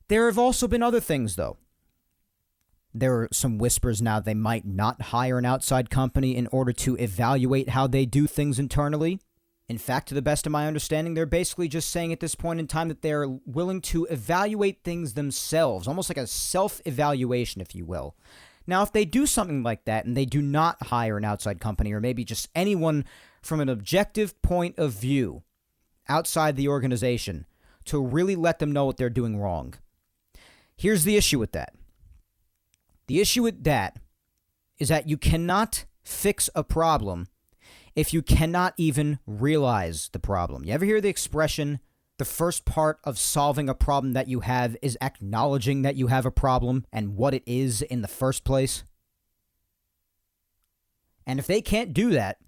There have also been other things, though. There are some whispers now they might not hire an outside company in order to evaluate how they do things internally. In fact, to the best of my understanding, they're basically just saying at this point in time that they're willing to evaluate things themselves, almost like a self-evaluation, if you will. Now, if they do something like that and they do not hire an outside company or maybe just anyone from an objective point of view outside the organization to really let them know what they're doing wrong, here's the issue with that. The issue with that is that you cannot fix a problem if you cannot even realize the problem. You ever hear the expression, the first part of solving a problem that you have is acknowledging that you have a problem and what it is in the first place? And if they can't do that,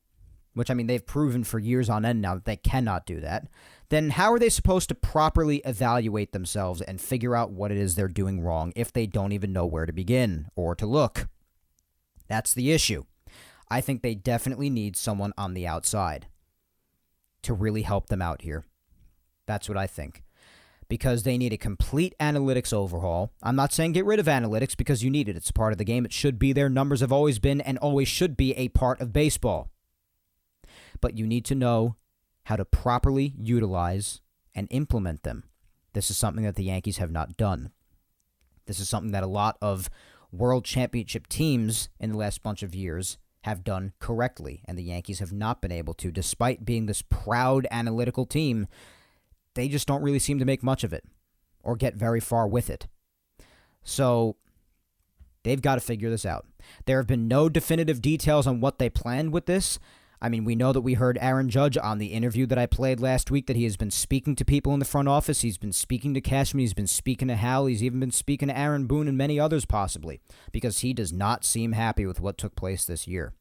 which they've proven for years on end now that they cannot do that, then how are they supposed to properly evaluate themselves and figure out what it is they're doing wrong if they don't even know where to begin or to look? That's the issue. I think they definitely need someone on the outside to really help them out here. That's what I think. Because they need a complete analytics overhaul. I'm not saying get rid of analytics because you need it. It's part of the game. It should be there. Numbers have always been and always should be a part of baseball. But you need to know how to properly utilize and implement them. This is something that the Yankees have not done. This is something that a lot of world championship teams in the last bunch of years have done correctly, and the Yankees have not been able to. Despite being this proud analytical team, they just don't really seem to make much of it or get very far with it. So they've got to figure this out. There have been no definitive details on what they planned with this. We know that we heard Aaron Judge on the interview that I played last week that he has been speaking to people in the front office. He's been speaking to Cashman. He's been speaking to Hal. He's even been speaking to Aaron Boone and many others possibly because he does not seem happy with what took place this year.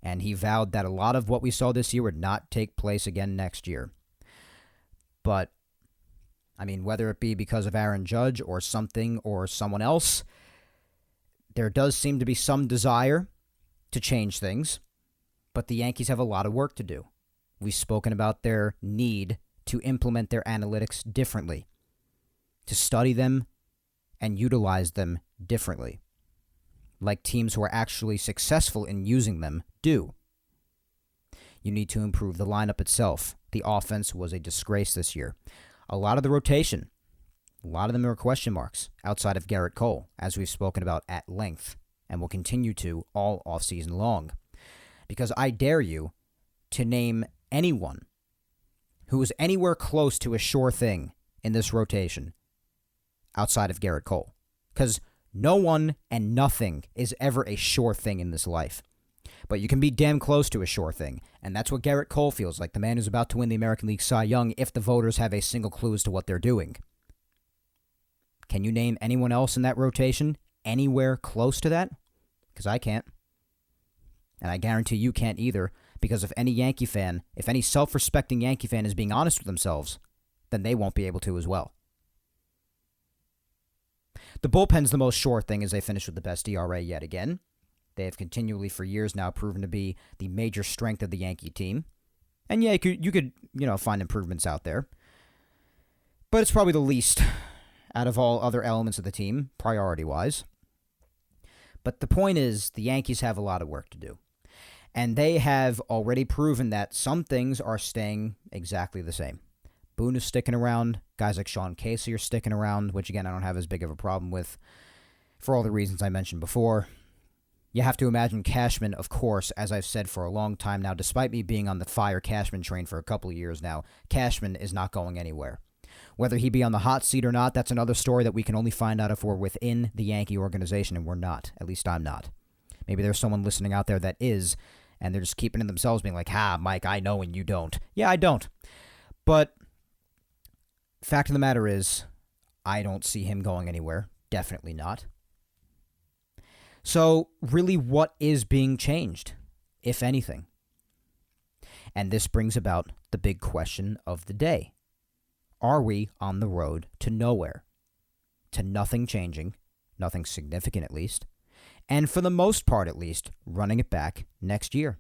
And he vowed that a lot of what we saw this year would not take place again next year. But, whether it be because of Aaron Judge or something or someone else, there does seem to be some desire to change things. But the Yankees have a lot of work to do. We've spoken about their need to implement their analytics differently, to study them and utilize them differently, like teams who are actually successful in using them do. You need to improve the lineup itself. The offense was a disgrace this year. A lot of the rotation, a lot of them are question marks outside of Garrett Cole, as we've spoken about at length, and will continue to all offseason long. Because I dare you to name anyone who is anywhere close to a sure thing in this rotation outside of Garrett Cole. Because no one and nothing is ever a sure thing in this life. But you can be damn close to a sure thing, and that's what Garrett Cole feels like, the man who's about to win the American League Cy Young if the voters have a single clue as to what they're doing. Can you name anyone else in that rotation anywhere close to that? Because I can't. And I guarantee you can't either, because if any self-respecting Yankee fan is being honest with themselves, then they won't be able to as well. The bullpen's the most sure thing as they finish with the best ERA yet again. They have continually for years now proven to be the major strength of the Yankee team. And yeah, you could find improvements out there. But it's probably the least out of all other elements of the team, priority-wise. But the point is, the Yankees have a lot of work to do. And they have already proven that some things are staying exactly the same. Boone is sticking around. Guys like Sean Casey are sticking around, which, again, I don't have as big of a problem with for all the reasons I mentioned before. You have to imagine Cashman, of course, as I've said for a long time now, despite me being on the fire Cashman train for a couple of years now, Cashman is not going anywhere. Whether he be on the hot seat or not, that's another story that we can only find out if we're within the Yankee organization, and we're not. At least I'm not. Maybe there's someone listening out there that is, and they're just keeping it themselves, being like, Mike, I know and you don't. Yeah, I don't. But fact of the matter is, I don't see him going anywhere. Definitely not. So, really, what is being changed, if anything? And this brings about the big question of the day. Are we on the road to nowhere? To nothing changing, nothing significant at least, and for the most part at least, running it back next year?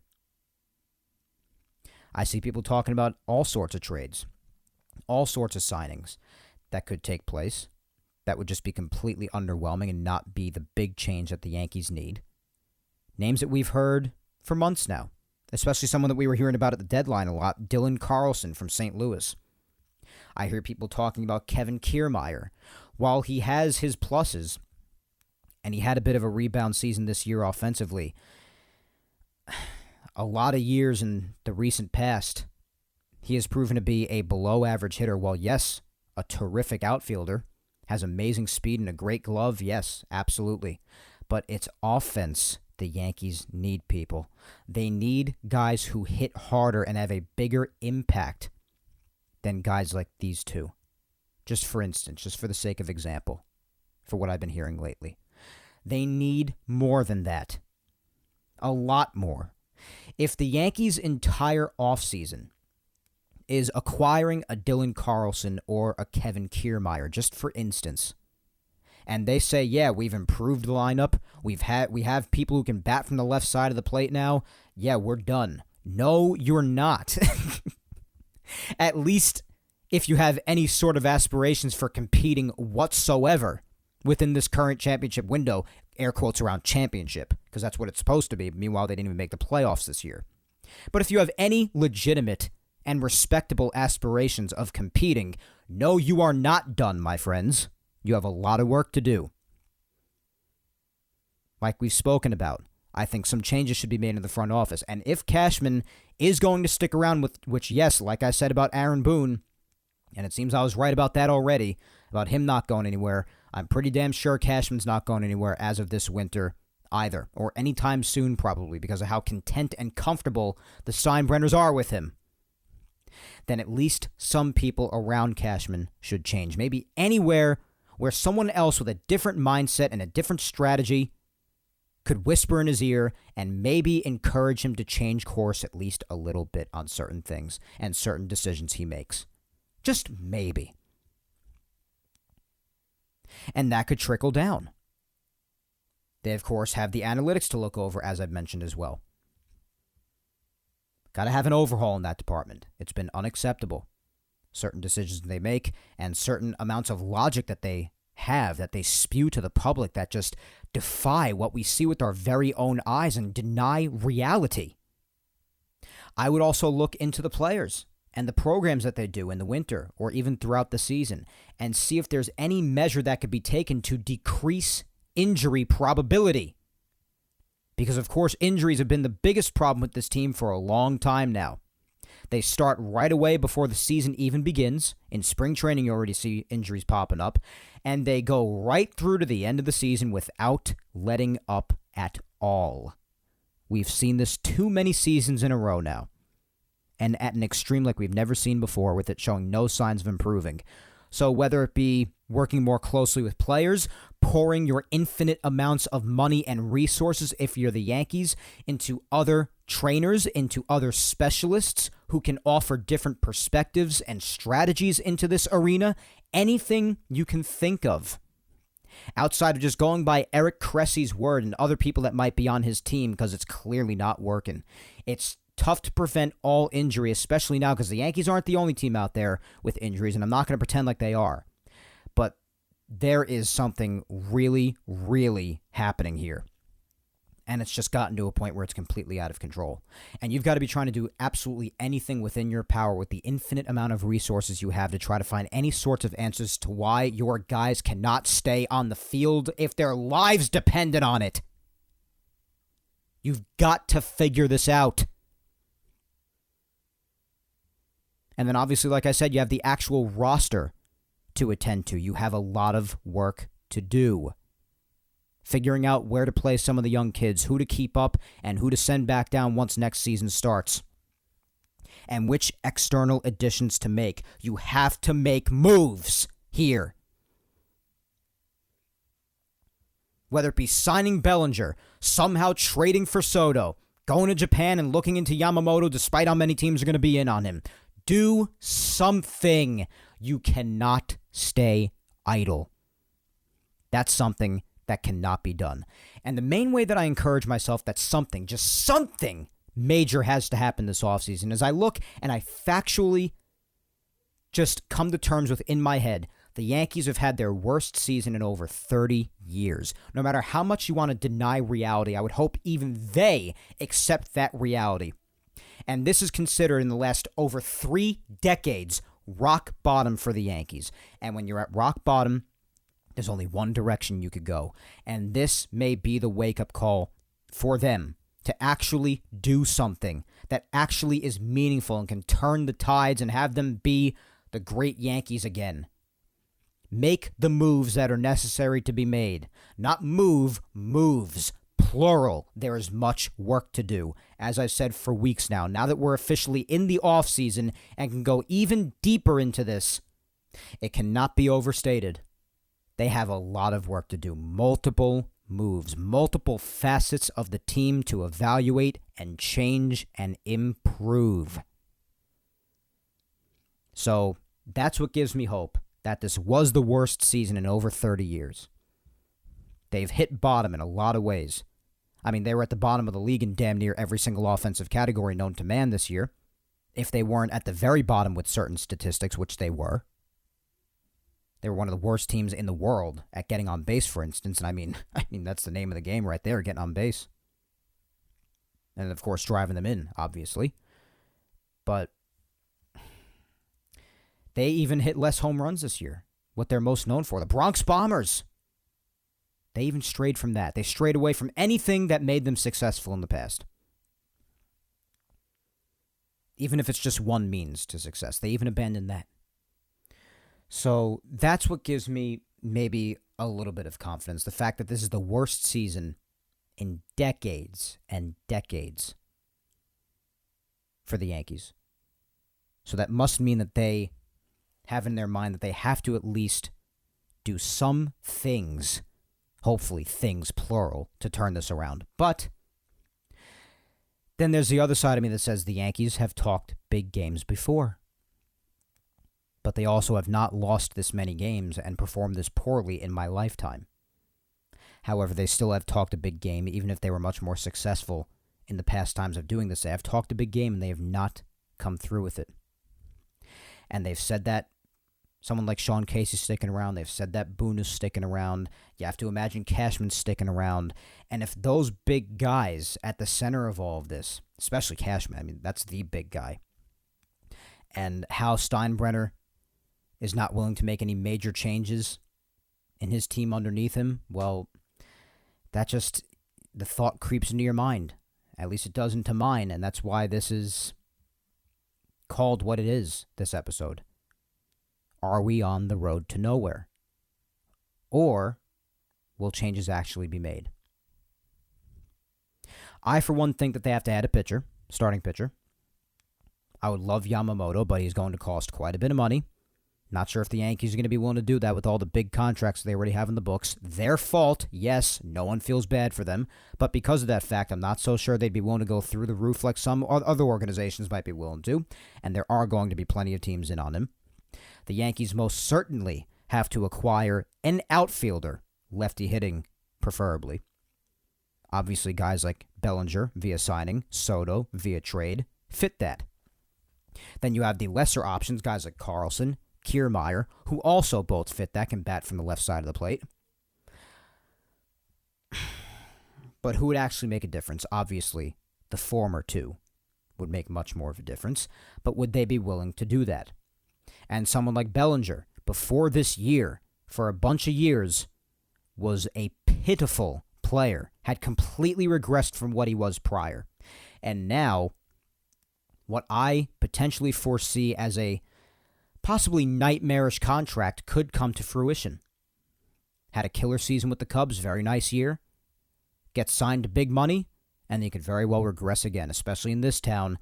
I see people talking about all sorts of trades, all sorts of signings that could take place that would just be completely underwhelming and not be the big change that the Yankees need. Names that we've heard for months now, especially someone that we were hearing about at the deadline a lot, Dylan Carlson from St. Louis. I hear people talking about Kevin Kiermaier. While he has his pluses, and he had a bit of a rebound season this year offensively, a lot of years in the recent past, he has proven to be a below-average hitter. While, yes, a terrific outfielder, has amazing speed and a great glove, yes, absolutely. But it's offense the Yankees need, people. They need guys who hit harder and have a bigger impact than guys like these two. Just for instance, just for the sake of example, for what I've been hearing lately. They need more than that. A lot more. If the Yankees' entire offseason is acquiring a Dylan Carlson or a Kevin Kiermaier, just for instance, and they say, yeah, we've improved the lineup, we have people who can bat from the left side of the plate now, yeah, we're done. No, you're not. At least if you have any sort of aspirations for competing whatsoever within this current championship window, air quotes around championship, because that's what it's supposed to be. Meanwhile, they didn't even make the playoffs this year. But if you have any legitimate and respectable aspirations of competing, no, you are not done, my friends. You have a lot of work to do. Like we've spoken about, I think some changes should be made in the front office. And if Cashman is going to stick around with, which, yes, like I said about Aaron Boone, and it seems I was right about that already, about him not going anywhere, I'm pretty damn sure Cashman's not going anywhere as of this winter either, or anytime soon probably, because of how content and comfortable the Steinbrenners are with him. Then at least some people around Cashman should change. Maybe anywhere where someone else with a different mindset and a different strategy could whisper in his ear and maybe encourage him to change course at least a little bit on certain things and certain decisions he makes. Just maybe. And that could trickle down. They, of course, have the analytics to look over, as I've mentioned as well. Got to have an overhaul in that department. It's been unacceptable. Certain decisions they make and certain amounts of logic that they have, that they spew to the public, that just defy what we see with our very own eyes and deny reality. I would also look into the players and the programs that they do in the winter or even throughout the season and see if there's any measure that could be taken to decrease injury probability. Because, of course, injuries have been the biggest problem with this team for a long time now. They start right away before the season even begins. In spring training, you already see injuries popping up. And they go right through to the end of the season without letting up at all. We've seen this too many seasons in a row now. And at an extreme like we've never seen before, with it showing no signs of improving. So whether it be working more closely with players, pouring your infinite amounts of money and resources, if you're the Yankees, into other trainers, into other specialists who can offer different perspectives and strategies into this arena, anything you can think of. Outside of just going by Eric Cressy's word and other people that might be on his team, because it's clearly not working. It's tough to prevent all injury, especially now because the Yankees aren't the only team out there with injuries, and I'm not going to pretend like they are. But there is something really, really happening here. And it's just gotten to a point where it's completely out of control. And you've got to be trying to do absolutely anything within your power with the infinite amount of resources you have to try to find any sorts of answers to why your guys cannot stay on the field if their lives depended on it. You've got to figure this out. And then obviously, like I said, you have the actual roster to attend to. You have a lot of work to do. Figuring out where to play some of the young kids, who to keep up, and who to send back down once next season starts. And which external additions to make. You have to make moves here. Whether it be signing Bellinger, somehow trading for Soto, going to Japan and looking into Yamamoto despite how many teams are going to be in on him. Do something. You cannot stay idle. That's something that cannot be done. And the main way that I encourage myself that something, just something major has to happen this offseason is I look and I factually just come to terms with in my head, the Yankees have had their worst season in over 30 years. No matter how much you want to deny reality, I would hope even they accept that reality. And this is considered in the last over 3 decades rock bottom for the Yankees. And when you're at rock bottom, there's only one direction you could go. And this may be the wake-up call for them to actually do something that actually is meaningful and can turn the tides and have them be the great Yankees again. Make the moves that are necessary to be made. Not moves. Plural. There is much work to do. As I've said for weeks now that we're officially in the offseason and can go even deeper into this, it cannot be overstated. They have a lot of work to do. Multiple moves, multiple facets of the team to evaluate and change and improve. So that's what gives me hope that this was the worst season in over 30 years. They've hit bottom in a lot of ways. I mean, they were at the bottom of the league in damn near every single offensive category known to man this year. If they weren't at the very bottom with certain statistics, which they were. They were one of the worst teams in the world at getting on base, for instance. And I mean, that's the name of the game right there, getting on base. And, of course, driving them in, obviously. But they even hit less home runs this year. What they're most known for, the Bronx Bombers. They even strayed from that. They strayed away from anything that made them successful in the past. Even if it's just one means to success. They even abandoned that. So that's what gives me maybe a little bit of confidence. The fact that this is the worst season in decades and decades for the Yankees. So that must mean that they have in their mind that they have to at least do some things, hopefully things plural, to turn this around. But then there's the other side of me that says the Yankees have talked big games before. But they also have not lost this many games and performed this poorly in my lifetime. However, they still have talked a big game, even if they were much more successful in the past times of doing this. They have talked a big game, and they have not come through with it. And they've said that someone like Sean Casey's sticking around. They've said that Boone is sticking around. You have to imagine Cashman's sticking around. And if those big guys at the center of all of this, especially Cashman, I mean, that's the big guy, and Hal Steinbrenner is not willing to make any major changes in his team underneath him, well, that just, the thought creeps into your mind. At least it does into mine, and that's why this is called what it is, this episode. Are we on the road to nowhere? Or will changes actually be made? I, for one, think that they have to add a pitcher, starting pitcher. I would love Yamamoto, but he's going to cost quite a bit of money. Not sure if the Yankees are going to be willing to do that with all the big contracts they already have in the books. Their fault, yes, no one feels bad for them. But because of that fact, I'm not so sure they'd be willing to go through the roof like some other organizations might be willing to. And there are going to be plenty of teams in on him. The Yankees most certainly have to acquire an outfielder, lefty hitting preferably. Obviously, guys like Bellinger via signing, Soto via trade, fit that. Then you have the lesser options, guys like Carlson, Kiermaier, who also both fit that, can bat from the left side of the plate. But who would actually make a difference? Obviously, the former two would make much more of a difference. But would they be willing to do that? And someone like Bellinger, before this year, for a bunch of years, was a pitiful player, had completely regressed from what he was prior. And now, what I potentially foresee as a possibly nightmarish contract could come to fruition. Had a killer season with the Cubs, very nice year. Gets signed to big money, and he could very well regress again, especially in this town.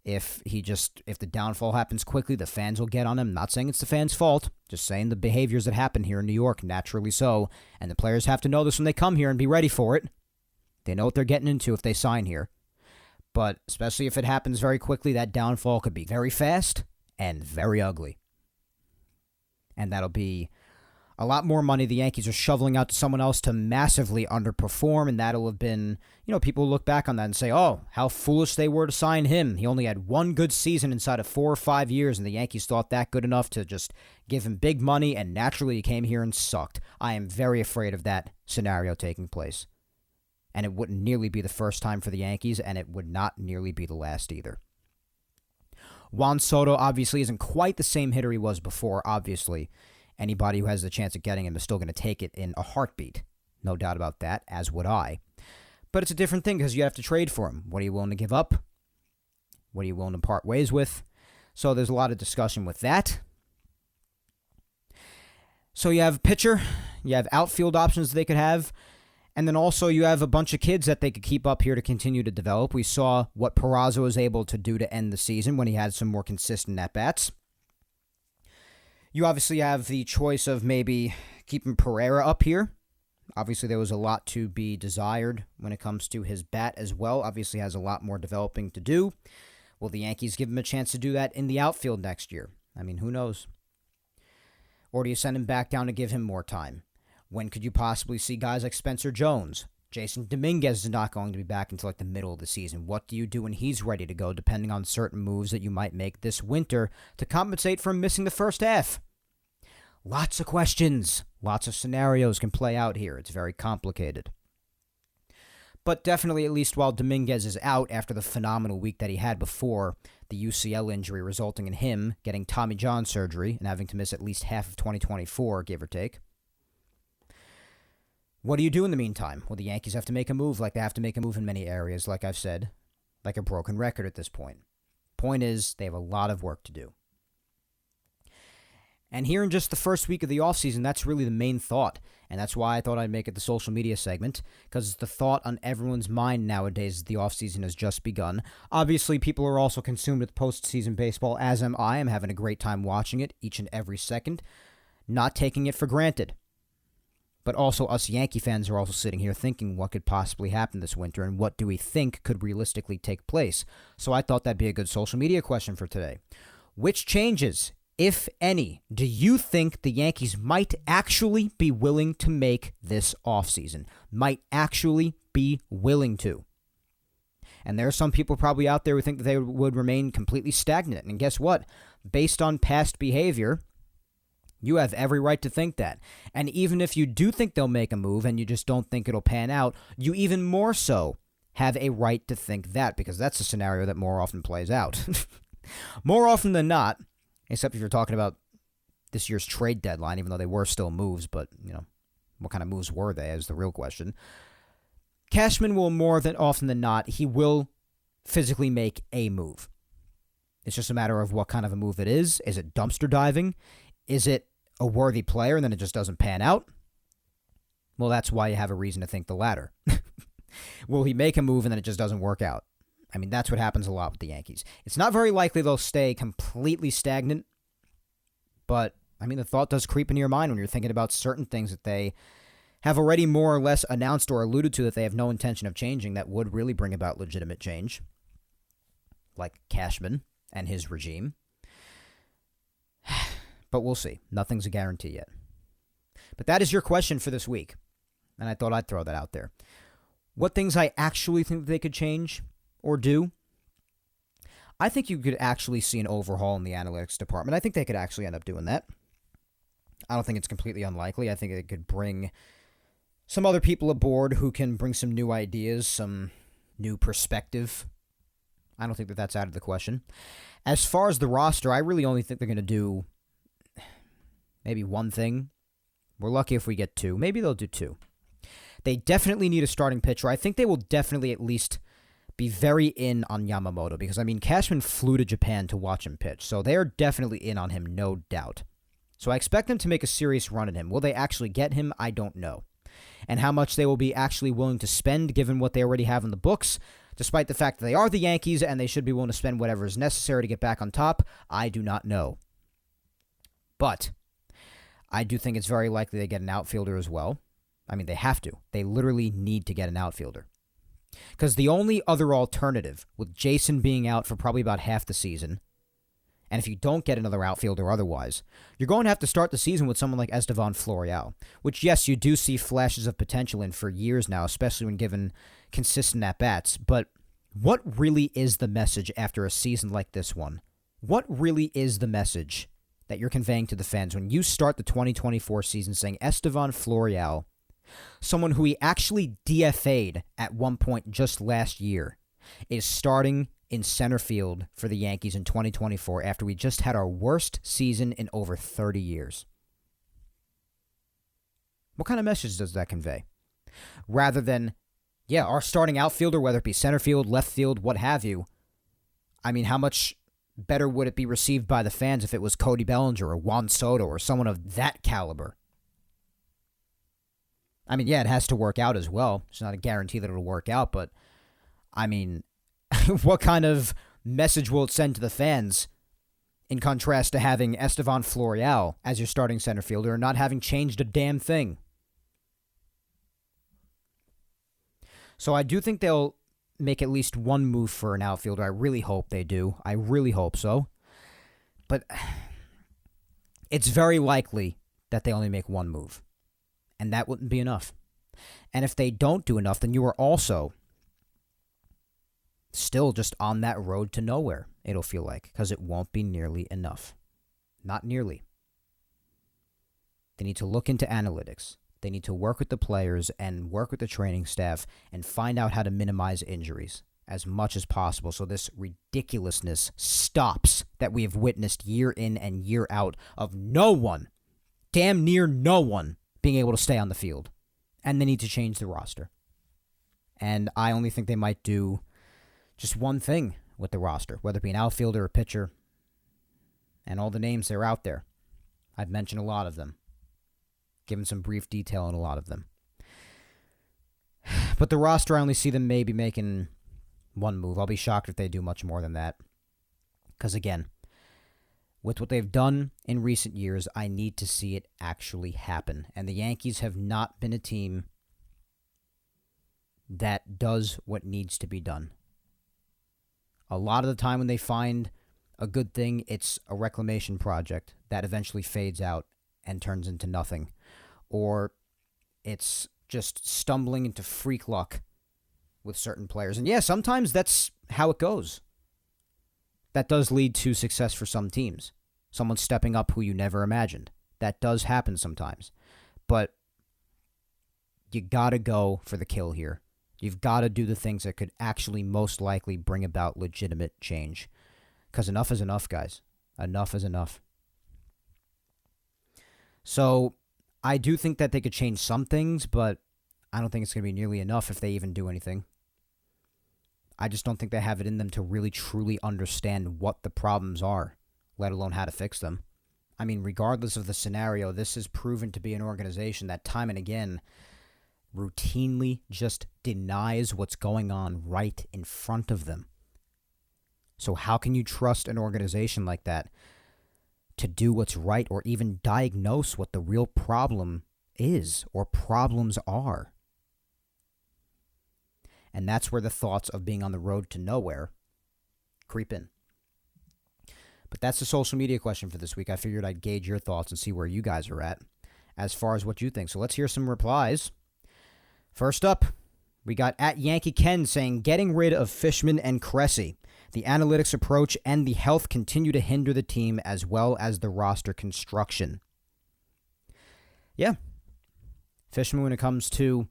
If the downfall happens quickly, the fans will get on him. Not saying it's the fans' fault, just saying the behaviors that happen here in New York, naturally so. And the players have to know this when they come here and be ready for it. They know what they're getting into if they sign here. But especially if it happens very quickly, that downfall could be very fast and very ugly. And that'll be a lot more money the Yankees are shoveling out to someone else to massively underperform, and that'll have been, people will look back on that and say, oh, how foolish they were to sign him. He only had one good season inside of 4 or 5 years, and the Yankees thought that good enough to just give him big money, and naturally he came here and sucked. I am very afraid of that scenario taking place. And it wouldn't nearly be the first time for the Yankees, and it would not nearly be the last either. Juan Soto obviously isn't quite the same hitter he was before, obviously. Anybody who has the chance of getting him is still going to take it in a heartbeat. No doubt about that, as would I. But it's a different thing because you have to trade for him. What are you willing to give up? What are you willing to part ways with? So there's a lot of discussion with that. So you have pitcher, you have outfield options they could have, and then also you have a bunch of kids that they could keep up here to continue to develop. We saw what Peraza was able to do to end the season when he had some more consistent at-bats. You obviously have the choice of maybe keeping Pereira up here. Obviously, there was a lot to be desired when it comes to his bat as well. Obviously, has a lot more developing to do. Will the Yankees give him a chance to do that in the outfield next year? I mean, who knows? Or do you send him back down to give him more time? When could you possibly see guys like Spencer Jones? Jason Dominguez is not going to be back until like the middle of the season. What do you do when he's ready to go, depending on certain moves that you might make this winter to compensate for missing the first half? Lots of questions. Lots of scenarios can play out here. It's very complicated. But definitely, at least while Dominguez is out after the phenomenal week that he had before the UCL injury, resulting in him getting Tommy John surgery and having to miss at least half of 2024, give or take. What do you do in the meantime? Well, the Yankees have to make a move like they have to make a move in many areas, like I've said, like a broken record at this point. Point is, they have a lot of work to do. And here in just the first week of the offseason, that's really the main thought. And that's why I thought I'd make it the social media segment, because it's the thought on everyone's mind nowadays as the offseason has just begun. Obviously, people are also consumed with postseason baseball, as am I. I'm having a great time watching it each and every second, not taking it for granted. But also us Yankee fans are also sitting here thinking what could possibly happen this winter and what do we think could realistically take place. So I thought that'd be a good social media question for today. Which changes, if any, do you think the Yankees might actually be willing to make this offseason? Might actually be willing to? And there are some people probably out there who think that they would remain completely stagnant. And guess what? Based on past behavior, you have every right to think that. And even if you do think they'll make a move and you just don't think it'll pan out, you even more so have a right to think that, because that's a scenario that more often plays out. More often than not, except if you're talking about this year's trade deadline, even though they were still moves, but, what kind of moves were they is the real question. Cashman will more than often than not, he will physically make a move. It's just a matter of what kind of a move it is. Is it dumpster diving? Is it a worthy player and then it just doesn't pan out? Well, that's why you have a reason to think the latter. Will he make a move and then it just doesn't work out? I mean, that's what happens a lot with the Yankees. It's not very likely they'll stay completely stagnant, but, I mean, the thought does creep into your mind when you're thinking about certain things that they have already more or less announced or alluded to that they have no intention of changing that would really bring about legitimate change, like Cashman and his regime. But we'll see. Nothing's a guarantee yet. But that is your question for this week, and I thought I'd throw that out there. What things I actually think they could change or do? I think you could actually see an overhaul in the analytics department. I think they could actually end up doing that. I don't think it's completely unlikely. I think it could bring some other people aboard who can bring some new ideas, some new perspective. I don't think that that's out of the question. As far as the roster, I really only think they're going to do maybe one thing. We're lucky if we get two. Maybe they'll do two. They definitely need a starting pitcher. I think they will definitely at least be very in on Yamamoto because, I mean, Cashman flew to Japan to watch him pitch, so they are definitely in on him, no doubt. So I expect them to make a serious run at him. Will they actually get him? I don't know. And how much they will be actually willing to spend given what they already have in the books, despite the fact that they are the Yankees and they should be willing to spend whatever is necessary to get back on top, I do not know. But I do think it's very likely they get an outfielder as well. I mean, they have to. They literally need to get an outfielder. Because the only other alternative, with Jason being out for probably about half the season, and if you don't get another outfielder otherwise, you're going to have to start the season with someone like Estevan Florial, which, yes, you do see flashes of potential in for years now, especially when given consistent at-bats. But what really is the message after a season like this one? What really is the message that you're conveying to the fans when you start the 2024 season saying Estevan Florial, someone who he actually DFA'd at one point just last year, is starting in center field for the Yankees in 2024 after we just had our worst season in over 30 years? What kind of message does that convey? Rather than, yeah, our starting outfielder, whether it be center field, left field, what have you, I mean, how much better would it be received by the fans if it was Cody Bellinger or Juan Soto or someone of that caliber? I mean, yeah, it has to work out as well. It's not a guarantee that it'll work out, but, I mean, what kind of message will it send to the fans in contrast to having Estevan Florial as your starting center fielder and not having changed a damn thing? So I do think they'll make at least one move for an outfielder. I really hope they do. I really hope so. But it's very likely that they only make one move. And that wouldn't be enough. And if they don't do enough, then you are also still just on that road to nowhere, it'll feel like, because it won't be nearly enough. Not nearly. They need to look into analytics. They need to work with the players and work with the training staff and find out how to minimize injuries as much as possible so this ridiculousness stops that we have witnessed year in and year out of no one, damn near no one, being able to stay on the field. And they need to change the roster. And I only think they might do just one thing with the roster, whether it be an outfielder or pitcher. And all the names that are out there. I've mentioned a lot of them. Given some brief detail on a lot of them. But the roster, I only see them maybe making one move. I'll be shocked if they do much more than that. Because again, with what they've done in recent years, I need to see it actually happen. And the Yankees have not been a team that does what needs to be done. A lot of the time when they find a good thing, it's a reclamation project that eventually fades out and turns into nothing. Or it's just stumbling into freak luck with certain players. And yeah, sometimes that's how it goes. That does lead to success for some teams. Someone stepping up who you never imagined. That does happen sometimes. But you gotta go for the kill here. You've got to do the things that could actually most likely bring about legitimate change. Because enough is enough, guys. Enough is enough. So I do think that they could change some things, but I don't think it's going to be nearly enough if they even do anything. I just don't think they have it in them to really truly understand what the problems are, let alone how to fix them. I mean, regardless of the scenario, this has proven to be an organization that time and again routinely just denies what's going on right in front of them. So how can you trust an organization like that to do what's right or even diagnose what the real problem is or problems are? And that's where the thoughts of being on the road to nowhere creep in. But that's the social media question for this week. I figured I'd gauge your thoughts and see where you guys are at as far as what you think. So let's hear some replies. First up, we got at Yankee Ken saying, getting rid of Fishman and Cressy. The analytics approach and the health continue to hinder the team as well as the roster construction. Yeah. Fishman, when it comes to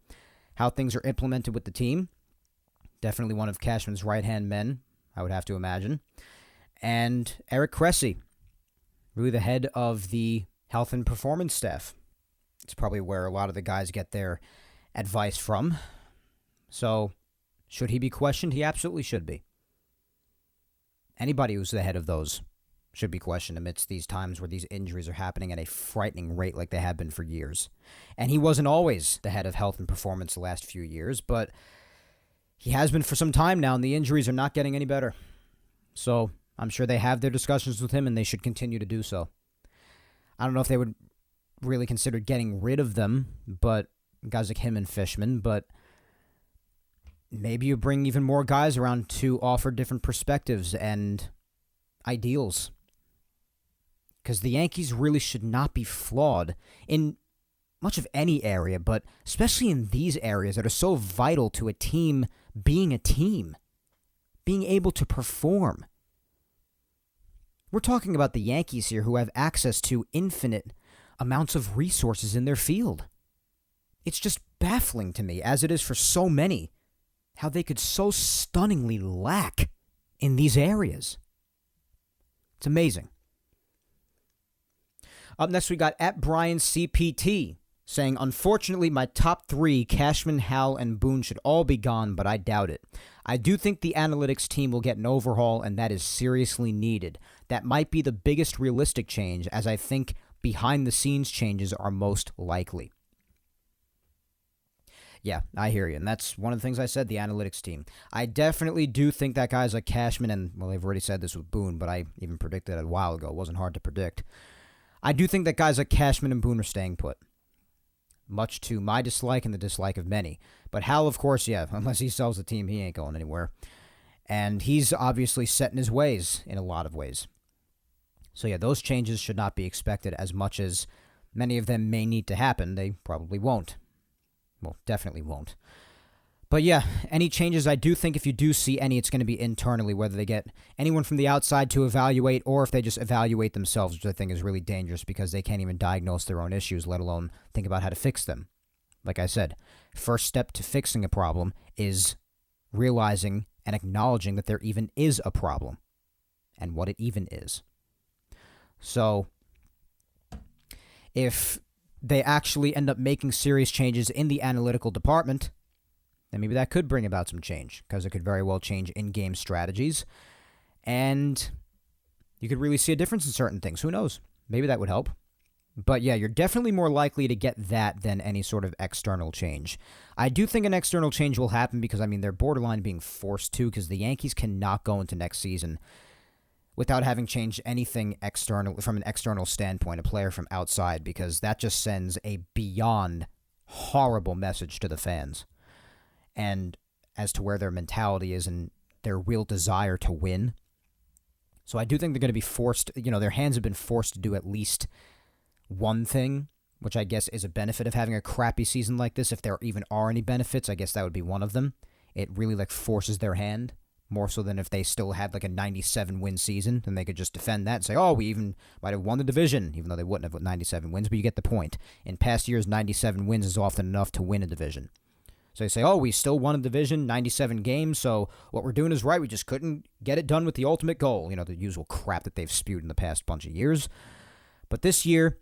how things are implemented with the team, definitely one of Cashman's right-hand men, I would have to imagine. And Eric Cressy, really the head of the health and performance staff. It's probably where a lot of the guys get their advice from. So, should he be questioned? He absolutely should be. Anybody who's the head of those should be questioned amidst these times where these injuries are happening at a frightening rate like they have been for years. And he wasn't always the head of health and performance the last few years, but he has been for some time now, and the injuries are not getting any better. So I'm sure they have their discussions with him, and they should continue to do so. I don't know if they would really consider getting rid of them, but guys like him and Fishman, but maybe you bring even more guys around to offer different perspectives and ideals. Because the Yankees really should not be flawed in much of any area, but especially in these areas that are so vital to a team, being able to perform. We're talking about the Yankees here who have access to infinite amounts of resources in their field. It's just baffling to me, as it is for so many, how they could so stunningly lack in these areas. It's amazing. Up next, we got at Brian CPT saying, unfortunately, my top three, Cashman, Hal, and Boone, should all be gone, but I doubt it. I do think the analytics team will get an overhaul, and that is seriously needed. That might be the biggest realistic change, as I think behind-the-scenes changes are most likely. Yeah, I hear you, and that's one of the things I said, the analytics team. I definitely do think that guys like Cashman, and, well, they've already said this with Boone, but I even predicted it a while ago. It wasn't hard to predict. I do think that guys like Cashman and Boone are staying put, much to my dislike and the dislike of many. But Hal, of course, yeah, unless he sells the team, he ain't going anywhere. And he's obviously set in his ways in a lot of ways. So yeah, those changes should not be expected as much as many of them may need to happen. They probably won't. Well, definitely won't. But yeah, any changes, I do think if you do see any, it's going to be internally, whether they get anyone from the outside to evaluate or if they just evaluate themselves, which I think is really dangerous because they can't even diagnose their own issues, let alone think about how to fix them. Like I said, first step to fixing a problem is realizing and acknowledging that there even is a problem and what it even is. So if they actually end up making serious changes in the analytical department, then maybe that could bring about some change, because it could very well change in-game strategies, and you could really see a difference in certain things. Who knows? Maybe that would help. But yeah, you're definitely more likely to get that than any sort of external change. I do think an external change will happen because, I mean, they're borderline being forced to, because the Yankees cannot go into next season without having changed anything external from an external standpoint, a player from outside, because that just sends a beyond horrible message to the fans. And as to where their mentality is and their real desire to win. So I do think they're going to be forced, their hands have been forced to do at least one thing, which I guess is a benefit of having a crappy season like this. If there even are any benefits, I guess that would be one of them. It really forces their hand, more so than if they still had a 97-win season, then they could just defend that and say, oh, we even might have won the division, even though they wouldn't have with 97 wins, but you get the point. In past years, 97 wins is often enough to win a division. So they say, oh, we still won a division, 97 games, so what we're doing is right. We just couldn't get it done with the ultimate goal. The usual crap that they've spewed in the past bunch of years. But this year,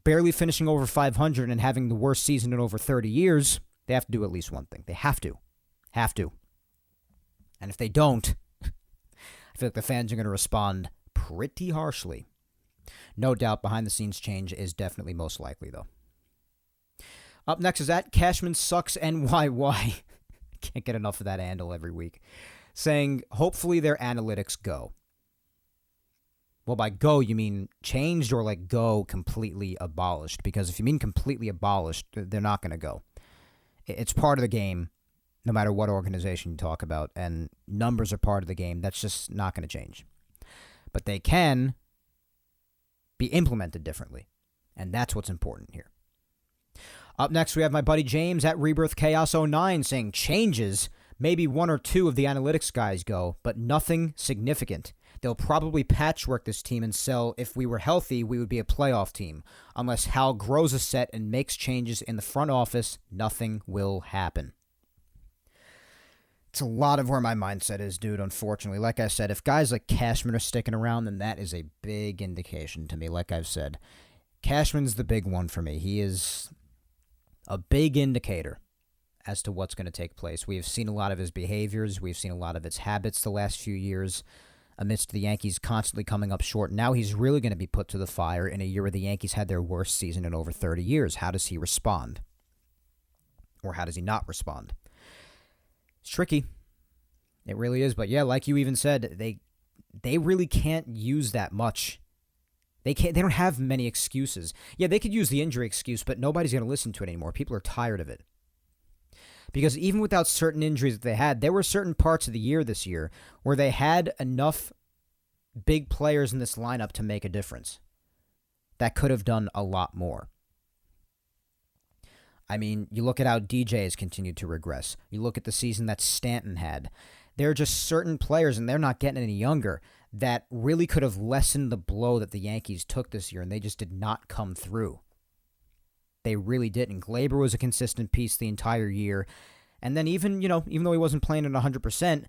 barely finishing over 500 and having the worst season in over 30 years, They have to do at least one thing. They have to. Have to. And if they don't, I feel like the fans are going to respond pretty harshly. No doubt behind-the-scenes change is definitely most likely, though. Up next is at Cashman Sucks NYY. Can't get enough of that handle every week. Saying, hopefully their analytics go. Well, by go, you mean changed or like go completely abolished? Because if you mean completely abolished, they're not going to go. It's part of the game, no matter what organization you talk about, and numbers are part of the game. That's just not going to change. But they can be implemented differently, and that's what's important here. Up next, we have my buddy James at Rebirth Chaos 09 saying changes. Maybe one or two of the analytics guys go, but nothing significant. They'll probably patchwork this team and sell. If we were healthy, we would be a playoff team. Unless Hal grows a set and makes changes in the front office, nothing will happen. It's a lot of where my mindset is, dude, unfortunately. Like I said, if guys like Cashman are sticking around, then that is a big indication to me, like I've said. Cashman's the big one for me. He is a big indicator as to what's going to take place. We have seen a lot of his behaviors. We've seen a lot of his habits the last few years amidst the Yankees constantly coming up short. Now he's really going to be put to the fire in a year where the Yankees had their worst season in over 30 years. How does he respond? Or how does he not respond? It's tricky. It really is. But yeah, like you even said, they really can't use that much. They don't have many excuses. Yeah, they could use the injury excuse, but nobody's going to listen to it anymore. People are tired of it. Because even without certain injuries that they had, there were certain parts of the year this year where they had enough big players in this lineup to make a difference that could have done a lot more. I mean, you look at how DJ has continued to regress. You look at the season that Stanton had. There are just certain players, and they're not getting any younger, that really could have lessened the blow that the Yankees took this year, and they just did not come through. They really didn't. Glaber was a consistent piece the entire year. And then even though he wasn't playing at 100%,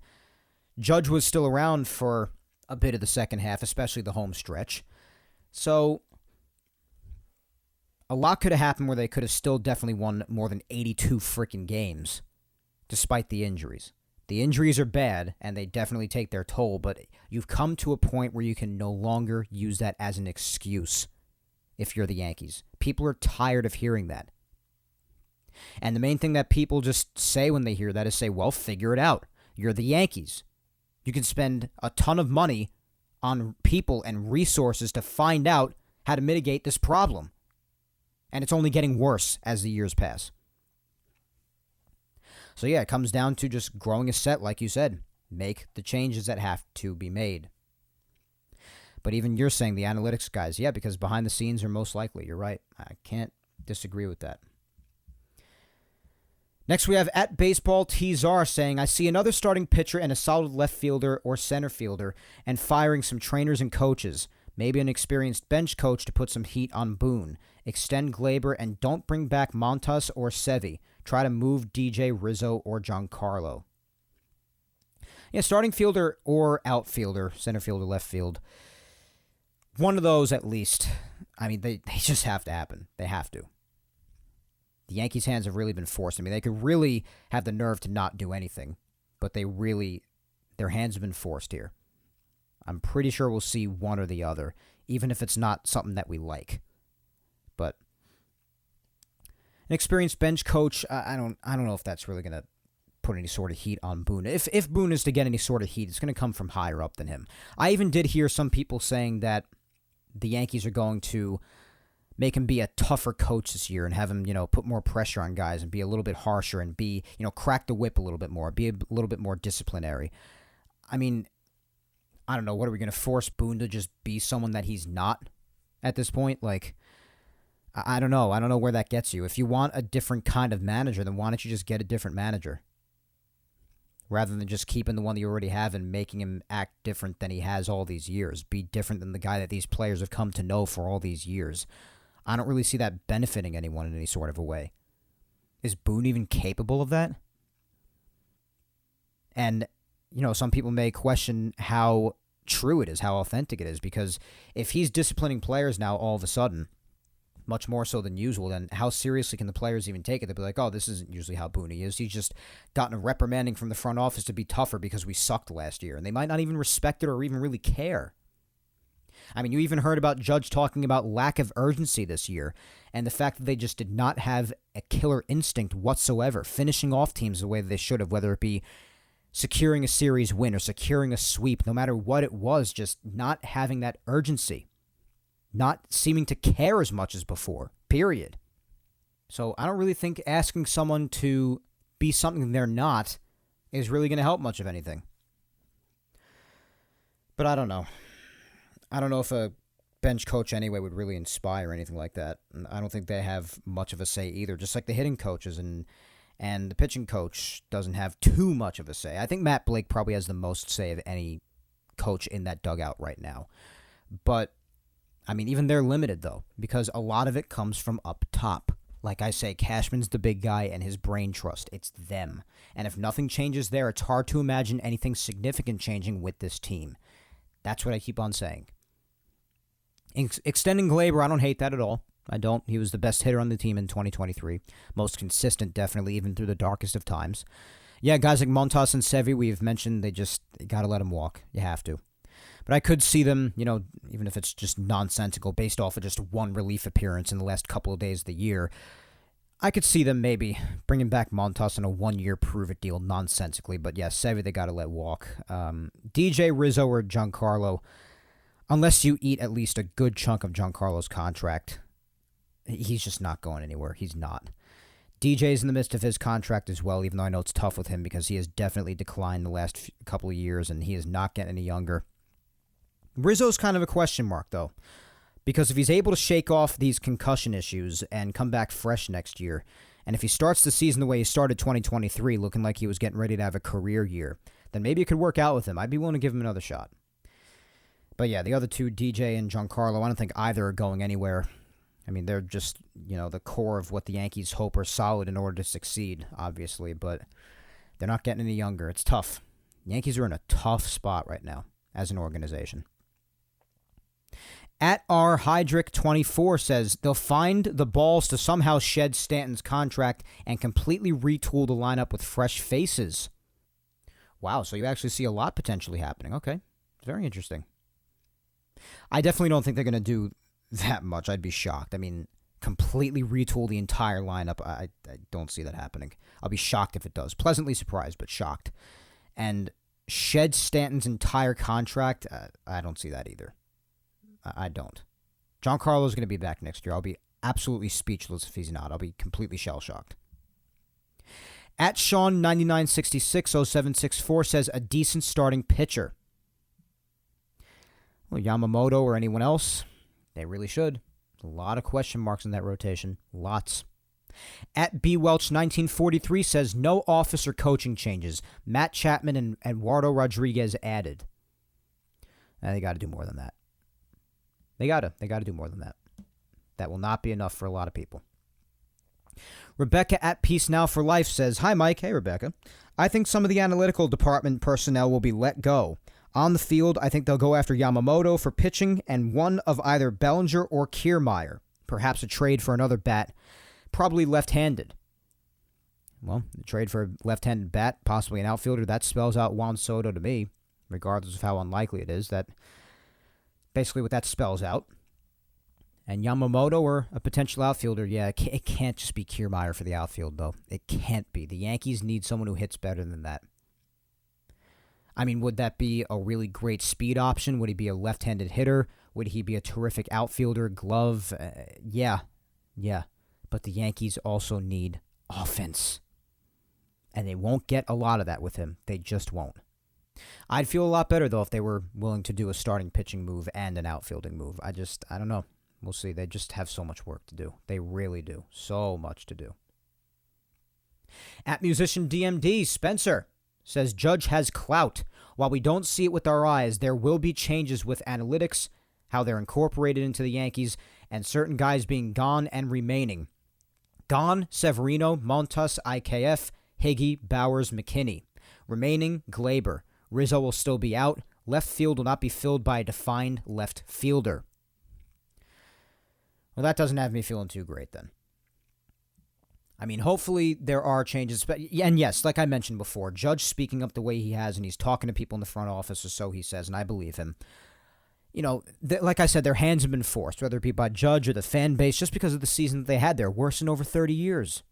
Judge was still around for a bit of the second half, especially the home stretch. So a lot could have happened where they could have still definitely won more than 82 freaking games, despite the injuries. The injuries are bad, and they definitely take their toll, but you've come to a point where you can no longer use that as an excuse if you're the Yankees. People are tired of hearing that. And the main thing that people just say when they hear that is say, well, figure it out. You're the Yankees. You can spend a ton of money on people and resources to find out how to mitigate this problem. And it's only getting worse as the years pass. So yeah, it comes down to just growing a set, like you said. Make the changes that have to be made. But even you're saying the analytics guys, yeah, because behind the scenes are most likely. You're right. I can't disagree with that. Next, we have at Baseball Tzar saying, I see another starting pitcher and a solid left fielder or center fielder and firing some trainers and coaches. Maybe an experienced bench coach to put some heat on Boone. Extend Glaber and don't bring back Montas or Sevy. Try to move DJ, Rizzo, or Giancarlo. Yeah, starting fielder or outfielder, center field or left field. One of those at least. I mean, they just have to happen. They have to. The Yankees' hands have really been forced. I mean, they could really have the nerve to not do anything, but their hands have been forced here. I'm pretty sure we'll see one or the other, even if it's not something that we like. But an experienced bench coach, I don't know if that's really going to put any sort of heat on Boone. If Boone is to get any sort of heat, it's going to come from higher up than him. I even did hear some people saying that the Yankees are going to make him be a tougher coach this year and have him, put more pressure on guys and be a little bit harsher and be, crack the whip a little bit more, be a little bit more disciplinary. I mean, I don't know. What are we going to force Boone to just be someone that he's not at this point? Like, I don't know. I don't know where that gets you. If you want a different kind of manager, then why don't you just get a different manager? Rather than just keeping the one that you already have and making him act different than he has all these years. Be different than the guy that these players have come to know for all these years. I don't really see that benefiting anyone in any sort of a way. Is Boone even capable of that? And, some people may question how true it is, how authentic it is, because if he's disciplining players now all of a sudden, much more so than usual, then how seriously can the players even take it? They'll be like, oh, this isn't usually how Booney is. He's just gotten a reprimanding from the front office to be tougher because we sucked last year. And they might not even respect it or even really care. I mean, you even heard about Judge talking about lack of urgency this year and the fact that they just did not have a killer instinct whatsoever, finishing off teams the way that they should have, whether it be securing a series win or securing a sweep, no matter what it was, just not having that urgency, not seeming to care as much as before, period. So I don't really think asking someone to be something they're not is really going to help much of anything. But I don't know. I don't know if a bench coach anyway would really inspire anything like that. I don't think they have much of a say either, just like the hitting coaches and the pitching coach doesn't have too much of a say. I think Matt Blake probably has the most say of any coach in that dugout right now. But, I mean, even they're limited, though, because a lot of it comes from up top. Like I say, Cashman's the big guy and his brain trust. It's them. And if nothing changes there, it's hard to imagine anything significant changing with this team. That's what I keep on saying. Extending Glaber, I don't hate that at all. I don't. He was the best hitter on the team in 2023. Most consistent, definitely, even through the darkest of times. Yeah, guys like Montas and Sevy, we've mentioned, you got to let them walk. You have to. But I could see them, even if it's just nonsensical, based off of just one relief appearance in the last couple of days of the year, I could see them maybe bringing back Montas on a one-year prove-it deal nonsensically. But yeah, Sevy, they got to let walk. DJ, Rizzo, or Giancarlo, unless you eat at least a good chunk of Giancarlo's contract, he's just not going anywhere. He's not. DJ's in the midst of his contract as well, even though I know it's tough with him because he has definitely declined the last couple of years and he is not getting any younger. Rizzo's kind of a question mark, though, because if he's able to shake off these concussion issues and come back fresh next year, and if he starts the season the way he started 2023, looking like he was getting ready to have a career year, then maybe it could work out with him. I'd be willing to give him another shot. But yeah, the other two, DJ and Giancarlo, I don't think either are going anywhere. I mean, they're just, the core of what the Yankees hope are solid in order to succeed, obviously, but they're not getting any younger. It's tough. Yankees are in a tough spot right now as an organization. At R. Hydrick24 says they'll find the balls to somehow shed Stanton's contract and completely retool the lineup with fresh faces. Wow, so you actually see a lot potentially happening. Okay, very interesting. I definitely don't think they're going to do that much. I'd be shocked. I mean, completely retool the entire lineup. I don't see that happening. I'll be shocked if it does. Pleasantly surprised, but shocked. And shed Stanton's entire contract, I don't see that either. I don't. Giancarlo's going to be back next year. I'll be absolutely speechless if he's not. I'll be completely shell-shocked. At Sean99660764 says a decent starting pitcher. Well, Yamamoto or anyone else, they really should. A lot of question marks in that rotation. Lots. At BWelch1943 says no office or coaching changes. Matt Chapman and Eduardo Rodriguez added. They got to do more than that. They got to do more than that. That will not be enough for a lot of people. Rebecca at Peace Now for Life says, hi, Mike. Hey, Rebecca. I think some of the analytical department personnel will be let go. On the field, I think they'll go after Yamamoto for pitching and one of either Bellinger or Kiermaier. Perhaps a trade for another bat, probably left-handed. Well, the trade for a left-handed bat, possibly an outfielder, that spells out Juan Soto to me, regardless of how unlikely it is. That basically what that spells out. And Yamamoto or a potential outfielder, yeah, it can't just be Kiermaier for the outfield, though. It can't be. The Yankees need someone who hits better than that. I mean, would that be a really great speed option? Would he be a left-handed hitter? Would he be a terrific outfielder, glove? Yeah. But the Yankees also need offense. And they won't get a lot of that with him. They just won't. I'd feel a lot better, though, if they were willing to do a starting pitching move and an outfielding move. I don't know. We'll see. They just have so much work to do. They really do. So much to do. At Musician DMD, Spencer says Judge has clout. While we don't see it with our eyes, there will be changes with analytics, how they're incorporated into the Yankees, and certain guys being gone and remaining. Gone, Severino, Montas, IKF, Higgy, Bowers, McKinney. Remaining, Glaber. Rizzo will still be out. Left field will not be filled by a defined left fielder. Well, that doesn't have me feeling too great then. I mean, hopefully there are changes. And yes, like I mentioned before, Judge speaking up the way he has, and he's talking to people in the front office, or so he says, and I believe him. Like I said, their hands have been forced, whether it be by Judge or the fan base, just because of the season that they had there, worse in over 30 years.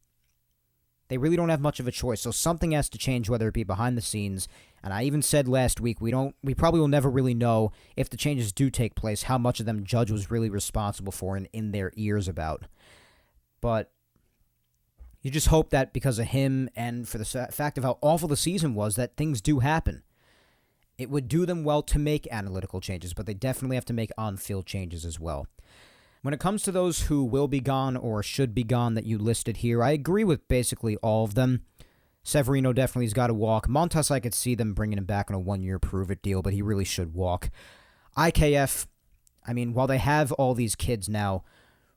They really don't have much of a choice, so something has to change, whether it be behind the scenes. And I even said last week, we probably will never really know, if the changes do take place, how much of them Judge was really responsible for and in their ears about. But you just hope that because of him and for the fact of how awful the season was, that things do happen. It would do them well to make analytical changes, but they definitely have to make on-field changes as well. When it comes to those who will be gone or should be gone that you listed here, I agree with basically all of them. Severino definitely has got to walk. Montas, I could see them bringing him back on a one-year prove-it deal, but he really should walk. IKF, I mean, while they have all these kids now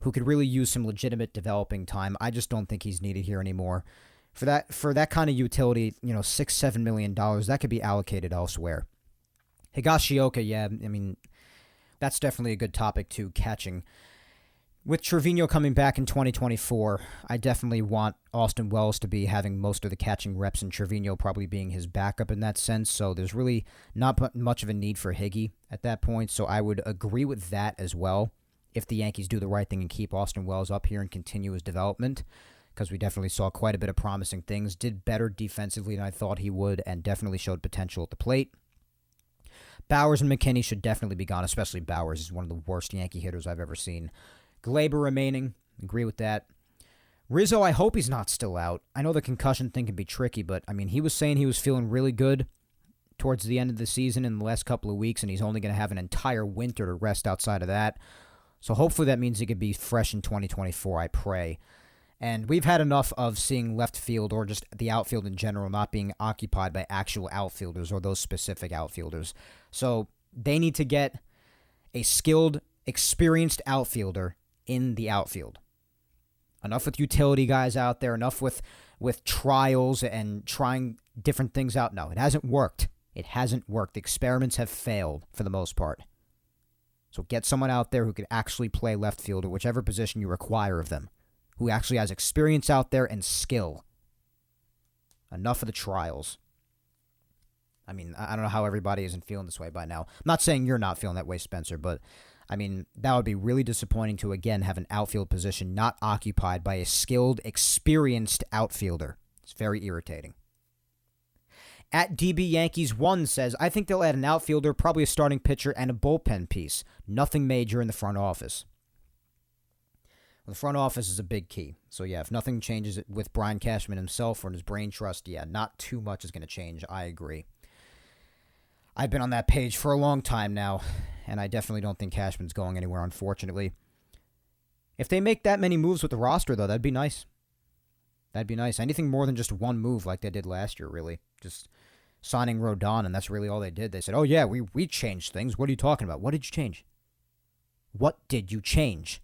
who could really use some legitimate developing time, I just don't think he's needed here anymore. For that kind of utility, $6-7 million, that could be allocated elsewhere. Higashioka, yeah, I mean, that's definitely a good topic too, catching. With Trevino coming back in 2024, I definitely want Austin Wells to be having most of the catching reps and Trevino probably being his backup in that sense, so there's really not much of a need for Higgy at that point, so I would agree with that as well if the Yankees do the right thing and keep Austin Wells up here and continue his development, because we definitely saw quite a bit of promising things, did better defensively than I thought he would, and definitely showed potential at the plate. Bowers and McKinney should definitely be gone, especially Bowers is one of the worst Yankee hitters I've ever seen. Glaber remaining, agree with that. Rizzo, I hope he's not still out. I know the concussion thing can be tricky, but I mean, he was saying he was feeling really good towards the end of the season in the last couple of weeks, and he's only going to have an entire winter to rest outside of that. So hopefully that means he could be fresh in 2024, I pray. And we've had enough of seeing left field or just the outfield in general not being occupied by actual outfielders or those specific outfielders. So they need to get a skilled, experienced outfielder in the outfield. Enough with utility guys out there, enough with trials and trying different things out. No, it hasn't worked. It hasn't worked. The experiments have failed for the most part. So get someone out there who can actually play left field or whichever position you require of them, who actually has experience out there and skill. Enough of the trials. I mean, I don't know how everybody isn't feeling this way by now. I'm not saying you're not feeling that way, Spencer, but I mean, that would be really disappointing to, again, have an outfield position not occupied by a skilled, experienced outfielder. It's very irritating. At DB Yankees 1 says, I think they'll add an outfielder, probably a starting pitcher, and a bullpen piece. Nothing major in the front office. Well, the front office is a big key. So, yeah, if nothing changes with Brian Cashman himself or in his brain trust, yeah, not too much is going to change. I agree. I've been on that page for a long time now, and I definitely don't think Cashman's going anywhere, unfortunately. If they make that many moves with the roster, though, that'd be nice. That'd be nice. Anything more than just one move like they did last year, really. Just signing Rodon, and that's really all they did. They said, oh, yeah, we changed things. What are you talking about? What did you change? What did you change?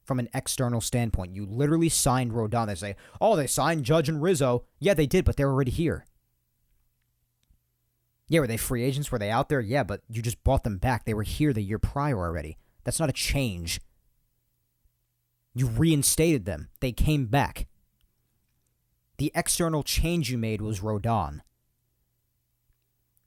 From an external standpoint, you literally signed Rodon. They say, oh, they signed Judge and Rizzo. Yeah, they did, but they're already here. Yeah, were they free agents? Were they out there? Yeah, but you just bought them back. They were here the year prior already. That's not a change. You reinstated them. They came back. The external change you made was Rodon.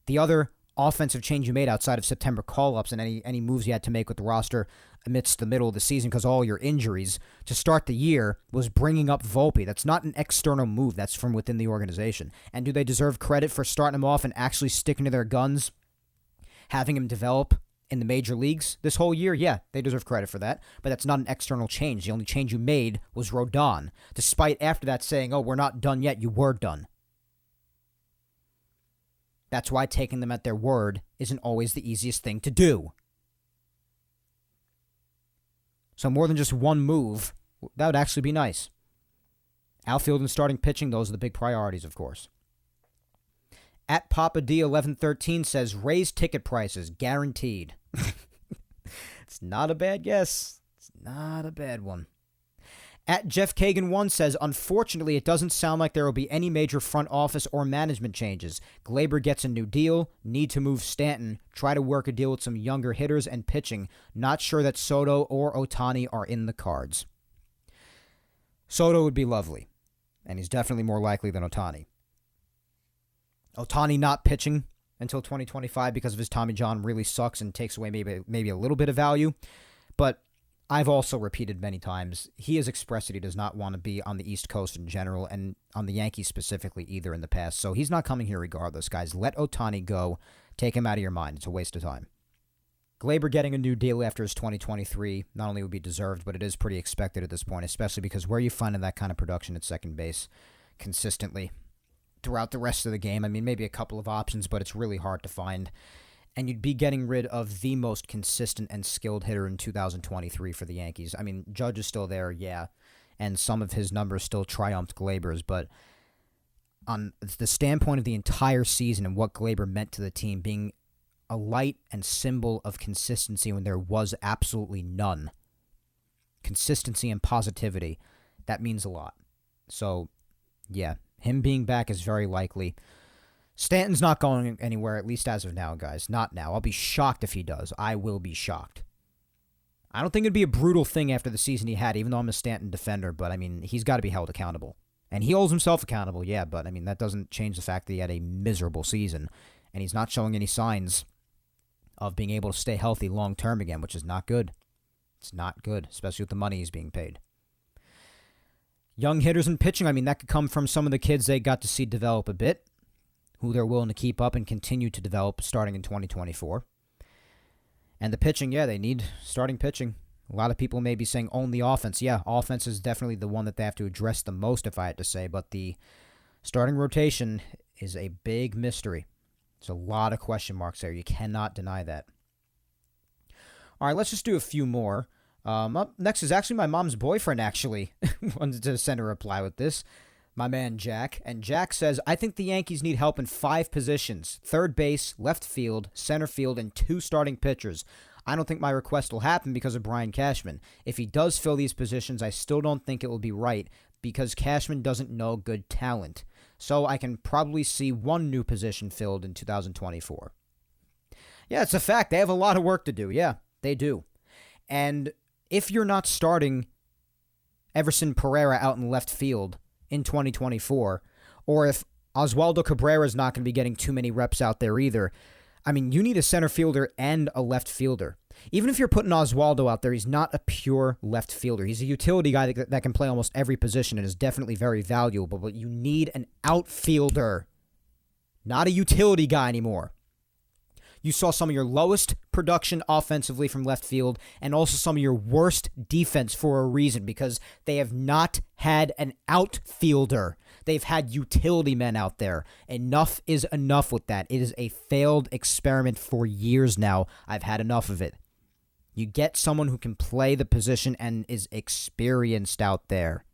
The other offensive change you made outside of September call-ups and any moves you had to make with the roster amidst the middle of the season because of all your injuries to start the year was bringing up Volpe. That's not an external move. That's from within the organization. And do they deserve credit for starting him off and actually sticking to their guns, having him develop in the major leagues this whole year? Yeah, they deserve credit for that. But that's not an external change. The only change you made was Rodon, despite after that saying, oh, we're not done yet. You were done. That's why taking them at their word isn't always the easiest thing to do. So more than just one move, that would actually be nice. Outfield and starting pitching, those are the big priorities, of course. At Papa D1113 says, raise ticket prices, guaranteed. It's not a bad guess. It's not a bad one. At Jeff Kagan 1 says, unfortunately, it doesn't sound like there will be any major front office or management changes. Glaber gets a new deal, need to move Stanton, try to work a deal with some younger hitters and pitching. Not sure that Soto or Ohtani are in the cards. Soto would be lovely, and he's definitely more likely than Ohtani. Ohtani not pitching until 2025 because of his Tommy John really sucks and takes away maybe a little bit of value, but I've also repeated many times, he has expressed that he does not want to be on the East Coast in general and on the Yankees specifically either in the past. So he's not coming here regardless, guys. Let Ohtani go. Take him out of your mind. It's a waste of time. Glaber getting a new deal after his 2023 not only would be deserved, but it is pretty expected at this point, especially because where are you finding that kind of production at second base consistently throughout the rest of the game? I mean, maybe a couple of options, but it's really hard to find. And you'd be getting rid of the most consistent and skilled hitter in 2023 for the Yankees. I mean, Judge is still there, yeah, and some of his numbers still triumphed Glaber's, but on the standpoint of the entire season and what Glaber meant to the team, being a light and symbol of consistency when there was absolutely none, consistency and positivity, that means a lot. So, yeah, him being back is very likely. Stanton's not going anywhere, at least as of now, guys. Not now. I'll be shocked if he does. I will be shocked. I don't think it'd be a brutal thing after the season he had, even though I'm a Stanton defender, but, I mean, he's got to be held accountable. And he holds himself accountable, yeah, but, I mean, that doesn't change the fact that he had a miserable season, and he's not showing any signs of being able to stay healthy long-term again, which is not good. It's not good, especially with the money he's being paid. Young hitters and pitching, I mean, that could come from some of the kids they got to see develop a bit, who they're willing to keep up and continue to develop starting in 2024. And the pitching, yeah, they need starting pitching. A lot of people may be saying only offense. Yeah, offense is definitely the one that they have to address the most, if I had to say, but the starting rotation is a big mystery. There's a lot of question marks there. You cannot deny that. All right, let's just do a few more. Up next is actually my mom's boyfriend, actually. Wanted to send a reply with this. My man Jack. And Jack says, I think the Yankees need help in 5 positions. Third base, left field, center field, and 2 starting pitchers. I don't think my request will happen because of Brian Cashman. If he does fill these positions, I still don't think it will be right because Cashman doesn't know good talent. So I can probably see 1 new position filled in 2024. Yeah, it's a fact. They have a lot of work to do. Yeah, they do. And if you're not starting Everson Pereira out in left field in 2024, or if Oswaldo Cabrera is not going to be getting too many reps out there either, I mean, you need a center fielder and a left fielder. Even if you're putting Oswaldo out there, he's not a pure left fielder. He's a utility guy that can play almost every position and is definitely very valuable, but you need an outfielder, not a utility guy anymore. You saw some of your lowest production offensively from left field and also some of your worst defense for a reason because they have not had an outfielder. They've had utility men out there. Enough is enough with that. It is a failed experiment for years now. I've had enough of it. You get someone who can play the position and is experienced out there.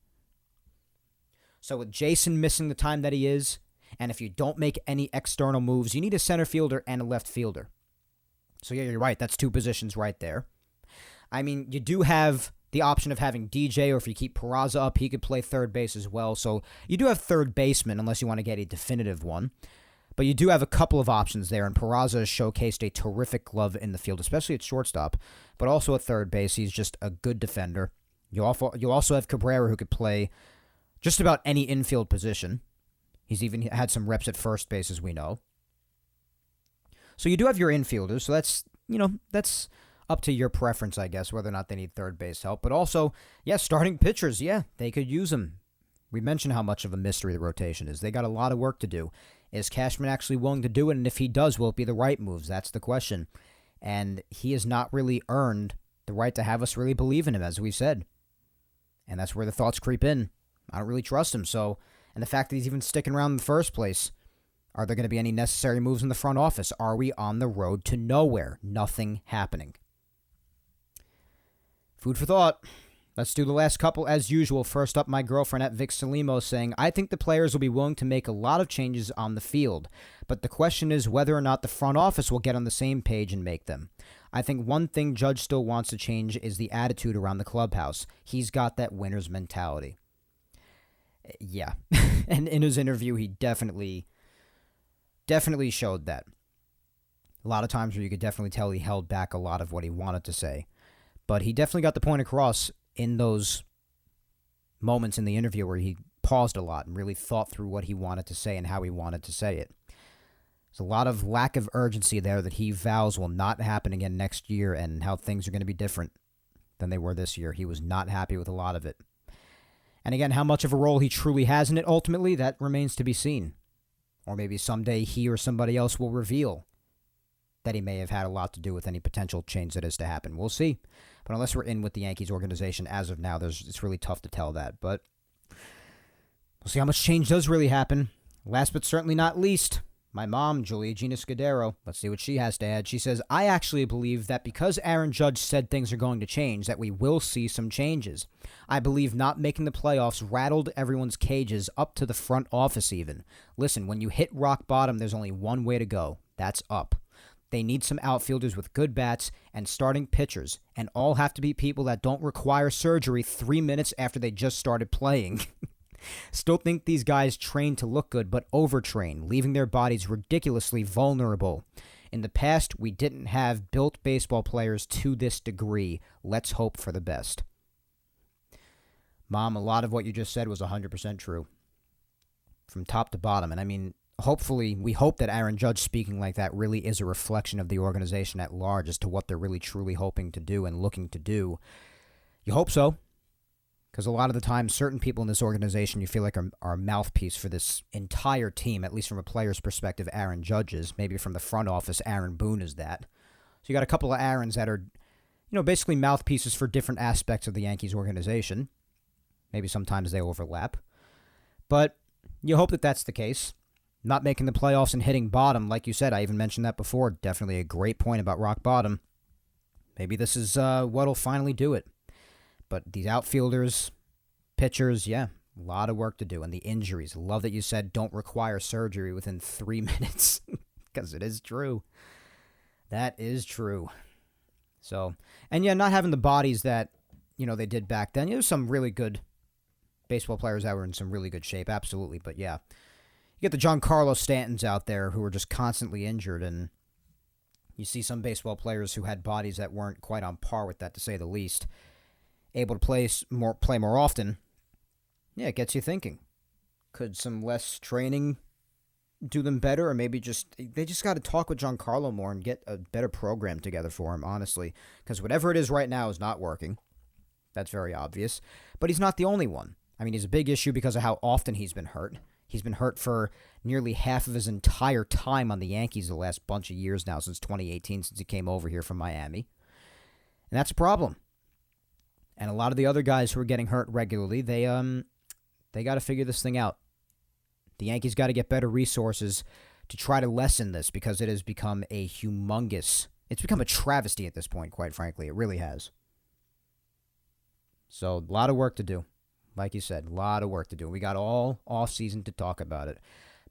So with Jason missing the time that he is, and if you don't make any external moves, you need a center fielder and a left fielder. So yeah, you're right. That's 2 positions right there. I mean, you do have the option of having DJ, or if you keep Peraza up, he could play third base as well. So you do have third baseman, unless you want to get a definitive one. But you do have a couple of options there, and Peraza has showcased a terrific glove in the field, especially at shortstop, but also at third base. He's just a good defender. You also have Cabrera, who could play just about any infield position. He's even had some reps at first base, as we know. So you do have your infielders, so that's up to your preference, I guess, whether or not they need third base help. But also, yeah, starting pitchers, yeah, they could use them. We mentioned how much of a mystery the rotation is. They got a lot of work to do. Is Cashman actually willing to do it? And if he does, will it be the right moves? That's the question. And he has not really earned the right to have us really believe in him, as we've said. And that's where the thoughts creep in. I don't really trust him, so... And the fact that he's even sticking around in the first place. Are there going to be any necessary moves in the front office? Are we on the road to nowhere? Nothing happening. Food for thought. Let's do the last couple as usual. First up, my girlfriend at Vic Salimo saying, I think the players will be willing to make a lot of changes on the field, but the question is whether or not the front office will get on the same page and make them. I think one thing Judge still wants to change is the attitude around the clubhouse. He's got that winner's mentality. Yeah. And in his interview, he definitely showed that. A lot of times where you could definitely tell he held back a lot of what he wanted to say. But he definitely got the point across in those moments in the interview where he paused a lot and really thought through what he wanted to say and how he wanted to say it. There's a lot of lack of urgency there that he vows will not happen again next year and how things are going to be different than they were this year. He was not happy with a lot of it. And again, how much of a role he truly has in it ultimately, that remains to be seen. Or maybe someday he or somebody else will reveal that he may have had a lot to do with any potential change that is to happen. We'll see. But unless we're in with the Yankees organization as of now, it's really tough to tell that. But we'll see how much change does really happen. Last but certainly not least, my mom, Julia Gina Scudero. Let's see what she has to add. She says, I actually believe that because Aaron Judge said things are going to change, that we will see some changes. I believe not making the playoffs rattled everyone's cages up to the front office even. Listen, when you hit rock bottom, there's only one way to go. That's up. They need some outfielders with good bats and starting pitchers, and all have to be people that don't require surgery 3 minutes after they just started playing. Still think these guys train to look good, but overtrain, leaving their bodies ridiculously vulnerable. In the past, we didn't have built baseball players to this degree. Let's hope for the best. Mom, a lot of what you just said was 100% true. From top to bottom. And I mean, hopefully, we hope that Aaron Judge speaking like that really is a reflection of the organization at large as to what they're really truly hoping to do and looking to do. You hope so. Because a lot of the time, certain people in this organization you feel like are a mouthpiece for this entire team, at least from a player's perspective, Aaron Judge is. Maybe from the front office, Aaron Boone is that. So you got a couple of Aarons that are, basically mouthpieces for different aspects of the Yankees organization. Maybe sometimes they overlap. But you hope that that's the case. Not making the playoffs and hitting bottom, like you said, I even mentioned that before. Definitely a great point about rock bottom. Maybe this is what'll finally do it. But these outfielders, pitchers, yeah, a lot of work to do. And the injuries, love that you said don't require surgery within 3 minutes. Because it is true. That is true. So, and yeah, not having the bodies that, they did back then. There's some really good baseball players that were in some really good shape, absolutely. But yeah, you get the Giancarlo Stantons out there who were just constantly injured. And you see some baseball players who had bodies that weren't quite on par with that, to say the least. Able to play more often, yeah, it gets you thinking. Could some less training do them better? Or maybe they just got to talk with Giancarlo more and get a better program together for him, honestly. Because whatever it is right now is not working. That's very obvious. But he's not the only one. I mean, he's a big issue because of how often he's been hurt. He's been hurt for nearly half of his entire time on the Yankees the last bunch of years now, since 2018, since he came over here from Miami. And that's a problem. And a lot of the other guys who are getting hurt regularly, they got to figure this thing out. The Yankees got to get better resources to try to lessen this because it has become it's become a travesty at this point, quite frankly. It really has. So a lot of work to do. Like you said, a lot of work to do. We got all offseason to talk about it.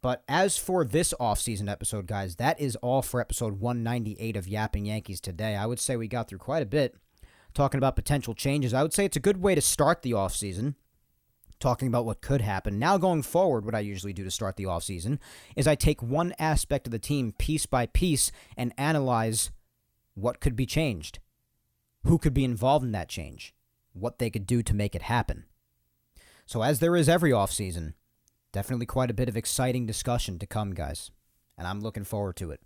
But as for this offseason episode, guys, that is all for episode 198 of Yapping Yankees today. I would say we got through quite a bit. Talking about potential changes. I would say it's a good way to start the offseason, talking about what could happen. Now going forward, what I usually do to start the offseason is I take one aspect of the team piece by piece and analyze what could be changed, who could be involved in that change, what they could do to make it happen. So as there is every offseason, definitely quite a bit of exciting discussion to come, guys, and I'm looking forward to it.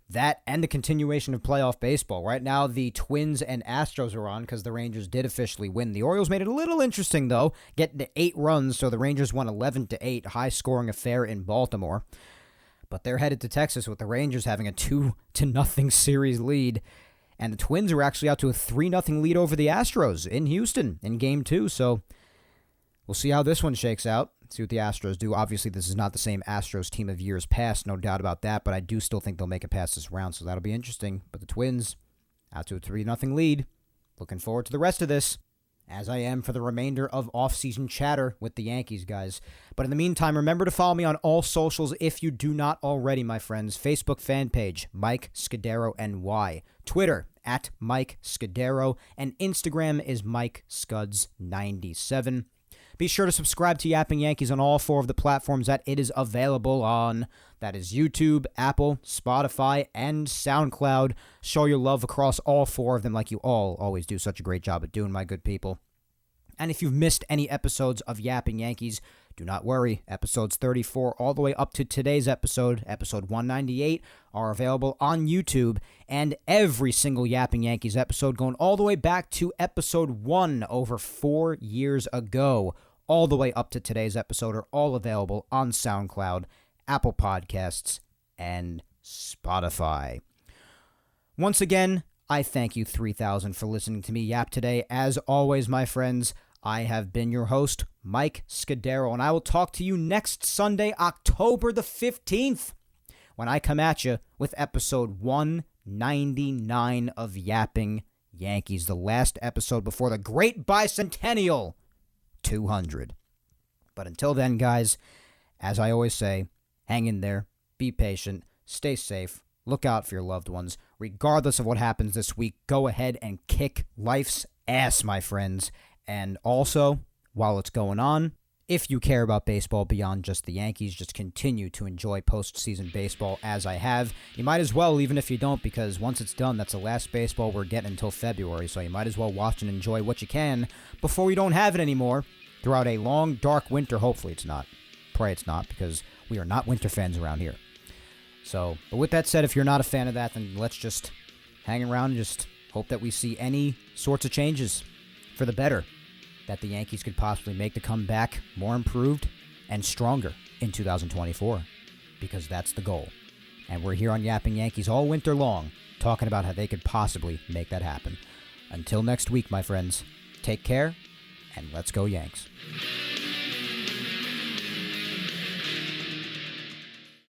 That and the continuation of playoff baseball. Right now, the Twins and Astros are on because the Rangers did officially win. The Orioles made it a little interesting, though, getting to 8 runs, so the Rangers won 11-8, high-scoring affair in Baltimore. But they're headed to Texas with the Rangers having a 2-0 series lead. And the Twins are actually out to a 3-0 lead over the Astros in Houston in Game 2, so we'll see how this one shakes out. See what the Astros do. Obviously, this is not the same Astros team of years past, no doubt about that, but I do still think they'll make it past this round, so that'll be interesting. But the Twins, out to a 3-0 lead. Looking forward to the rest of this. as I am for the remainder of offseason chatter with the Yankees, guys. But in the meantime, remember to follow me on all socials if you do not already, my friends. Facebook fan page, Mike Scudero NY. Twitter, at Mike Scudero. And Instagram is Mike Scuds97. Be sure to subscribe to Yapping Yankees on all 4 of the platforms that it is available on. That is YouTube, Apple, Spotify, and SoundCloud. Show your love across all 4 of them like you all always do such a great job at doing, my good people. And if you've missed any episodes of Yapping Yankees, do not worry. Episodes 34 all the way up to today's episode, episode 198, are available on YouTube. And every single Yapping Yankees episode going all the way back to episode 1 over 4 years ago, all the way up to today's episode, are all available on SoundCloud, Apple Podcasts, and Spotify. Once again, I thank you 3,000 for listening to me yap today. As always, my friends, I have been your host, Mike Scudero, and I will talk to you next Sunday, October the 15th, when I come at you with episode 199 of Yapping Yankees, the last episode before the great bicentennial 200. But until then, guys, as I always say, hang in there, be patient, stay safe, look out for your loved ones. Regardless of what happens this week, go ahead and kick life's ass, my friends. And also, while it's going on, if you care about baseball beyond just the Yankees, just continue to enjoy postseason baseball as I have. You might as well, even if you don't, because once it's done, that's the last baseball we're getting until February. So you might as well watch and enjoy what you can before we don't have it anymore throughout a long, dark winter. Hopefully it's not. Pray it's not, because we are not winter fans around here. So, but with that said, if you're not a fan of that, then let's just hang around and just hope that we see any sorts of changes for the better, that the Yankees could possibly make the comeback more improved and stronger in 2024, because that's the goal. And we're here on Yapping Yankees all winter long, talking about how they could possibly make that happen. Until next week, my friends, take care, and let's go Yanks.